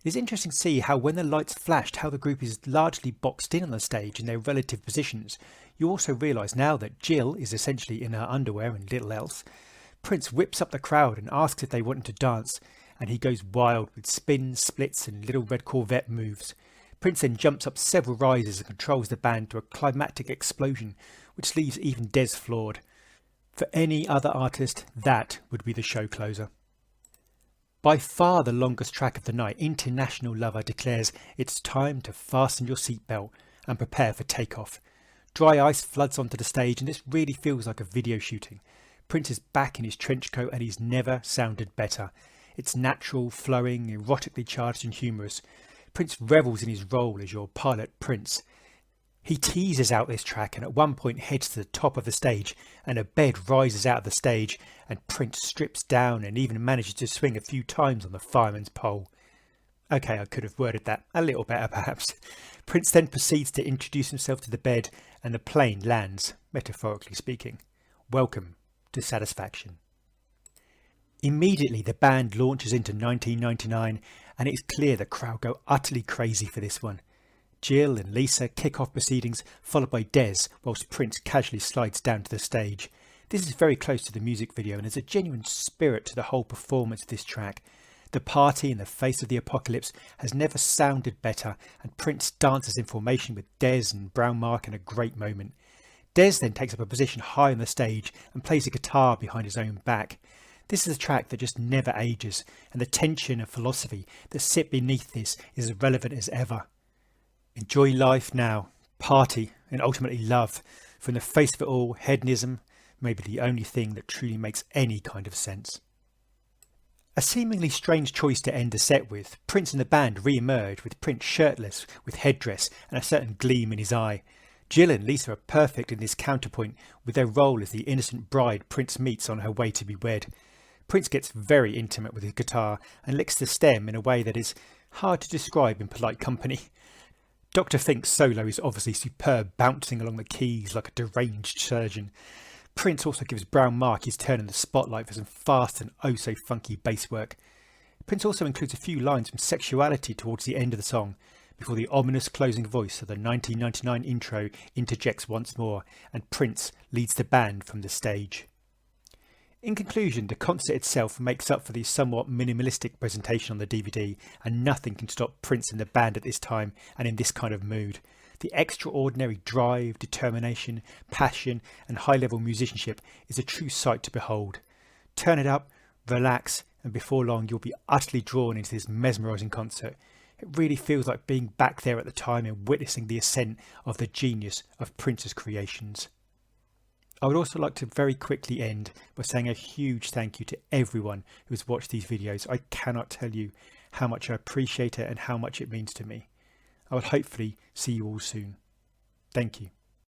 It is interesting to see how when the lights flashed, how the group is largely boxed in on the stage in their relative positions. You also realise now that Jill is essentially in her underwear and little else. Prince whips up the crowd and asks if they want him to dance, and he goes wild with spins, splits and Little Red Corvette moves. Prince then jumps up several rises and controls the band to a climactic explosion, which leaves even Des floored. For any other artist, that would be the show closer. By far the longest track of the night, International Lover declares it's time to fasten your seatbelt and prepare for takeoff. Dry ice floods onto the stage, and this really feels like a video shooting. Prince is back in his trench coat and he's never sounded better. It's natural, flowing, erotically charged and humorous. Prince revels in his role as your pilot Prince. He teases out this track and at one point heads to the top of the stage, and a bed rises out of the stage and Prince strips down and even manages to swing a few times on the fireman's pole. Okay, I could have worded that a little better perhaps. Prince then proceeds to introduce himself to the bed and the plane lands, metaphorically speaking. Welcome to satisfaction. Immediately the band launches into 1999 and it's clear the crowd go utterly crazy for this one. Jill and Lisa kick off proceedings, followed by Des, whilst Prince casually slides down to the stage. This is very close to the music video and there's a genuine spirit to the whole performance of this track. The party in the face of the apocalypse has never sounded better, and Prince dances in formation with Des and Brown Mark in a great moment. Des then takes up a position high on the stage and plays a guitar behind his own back. This is a track that just never ages, and the tension and philosophy that sit beneath this is as relevant as ever. Enjoy life now, party, and ultimately love. For in the face of it all, hedonism may be the only thing that truly makes any kind of sense. A seemingly strange choice to end the set with, Prince and the band re-emerge with Prince shirtless, with headdress and a certain gleam in his eye. Jill and Lisa are perfect in this counterpoint with their role as the innocent bride Prince meets on her way to be wed. Prince gets very intimate with his guitar and licks the stem in a way that is hard to describe in polite company. Dr. Fink's solo is obviously superb, bouncing along the keys like a deranged surgeon. Prince also gives Brown Mark his turn in the spotlight for some fast and oh so funky bass work. Prince also includes a few lines from sexuality towards the end of the song, before the ominous closing voice of the 1999 intro interjects once more and Prince leads the band from the stage. In conclusion, the concert itself makes up for the somewhat minimalistic presentation on the DVD, and nothing can stop Prince and the band at this time and in this kind of mood. The extraordinary drive, determination, passion and high-level musicianship is a true sight to behold. Turn it up, relax, and before long you'll be utterly drawn into this mesmerising concert. It really feels like being back there at the time and witnessing the ascent of the genius of Prince's creations. I would also like to very quickly end by saying a huge thank you to everyone who has watched these videos. I cannot tell you how much I appreciate it and how much it means to me. I will hopefully see you all soon. Thank you.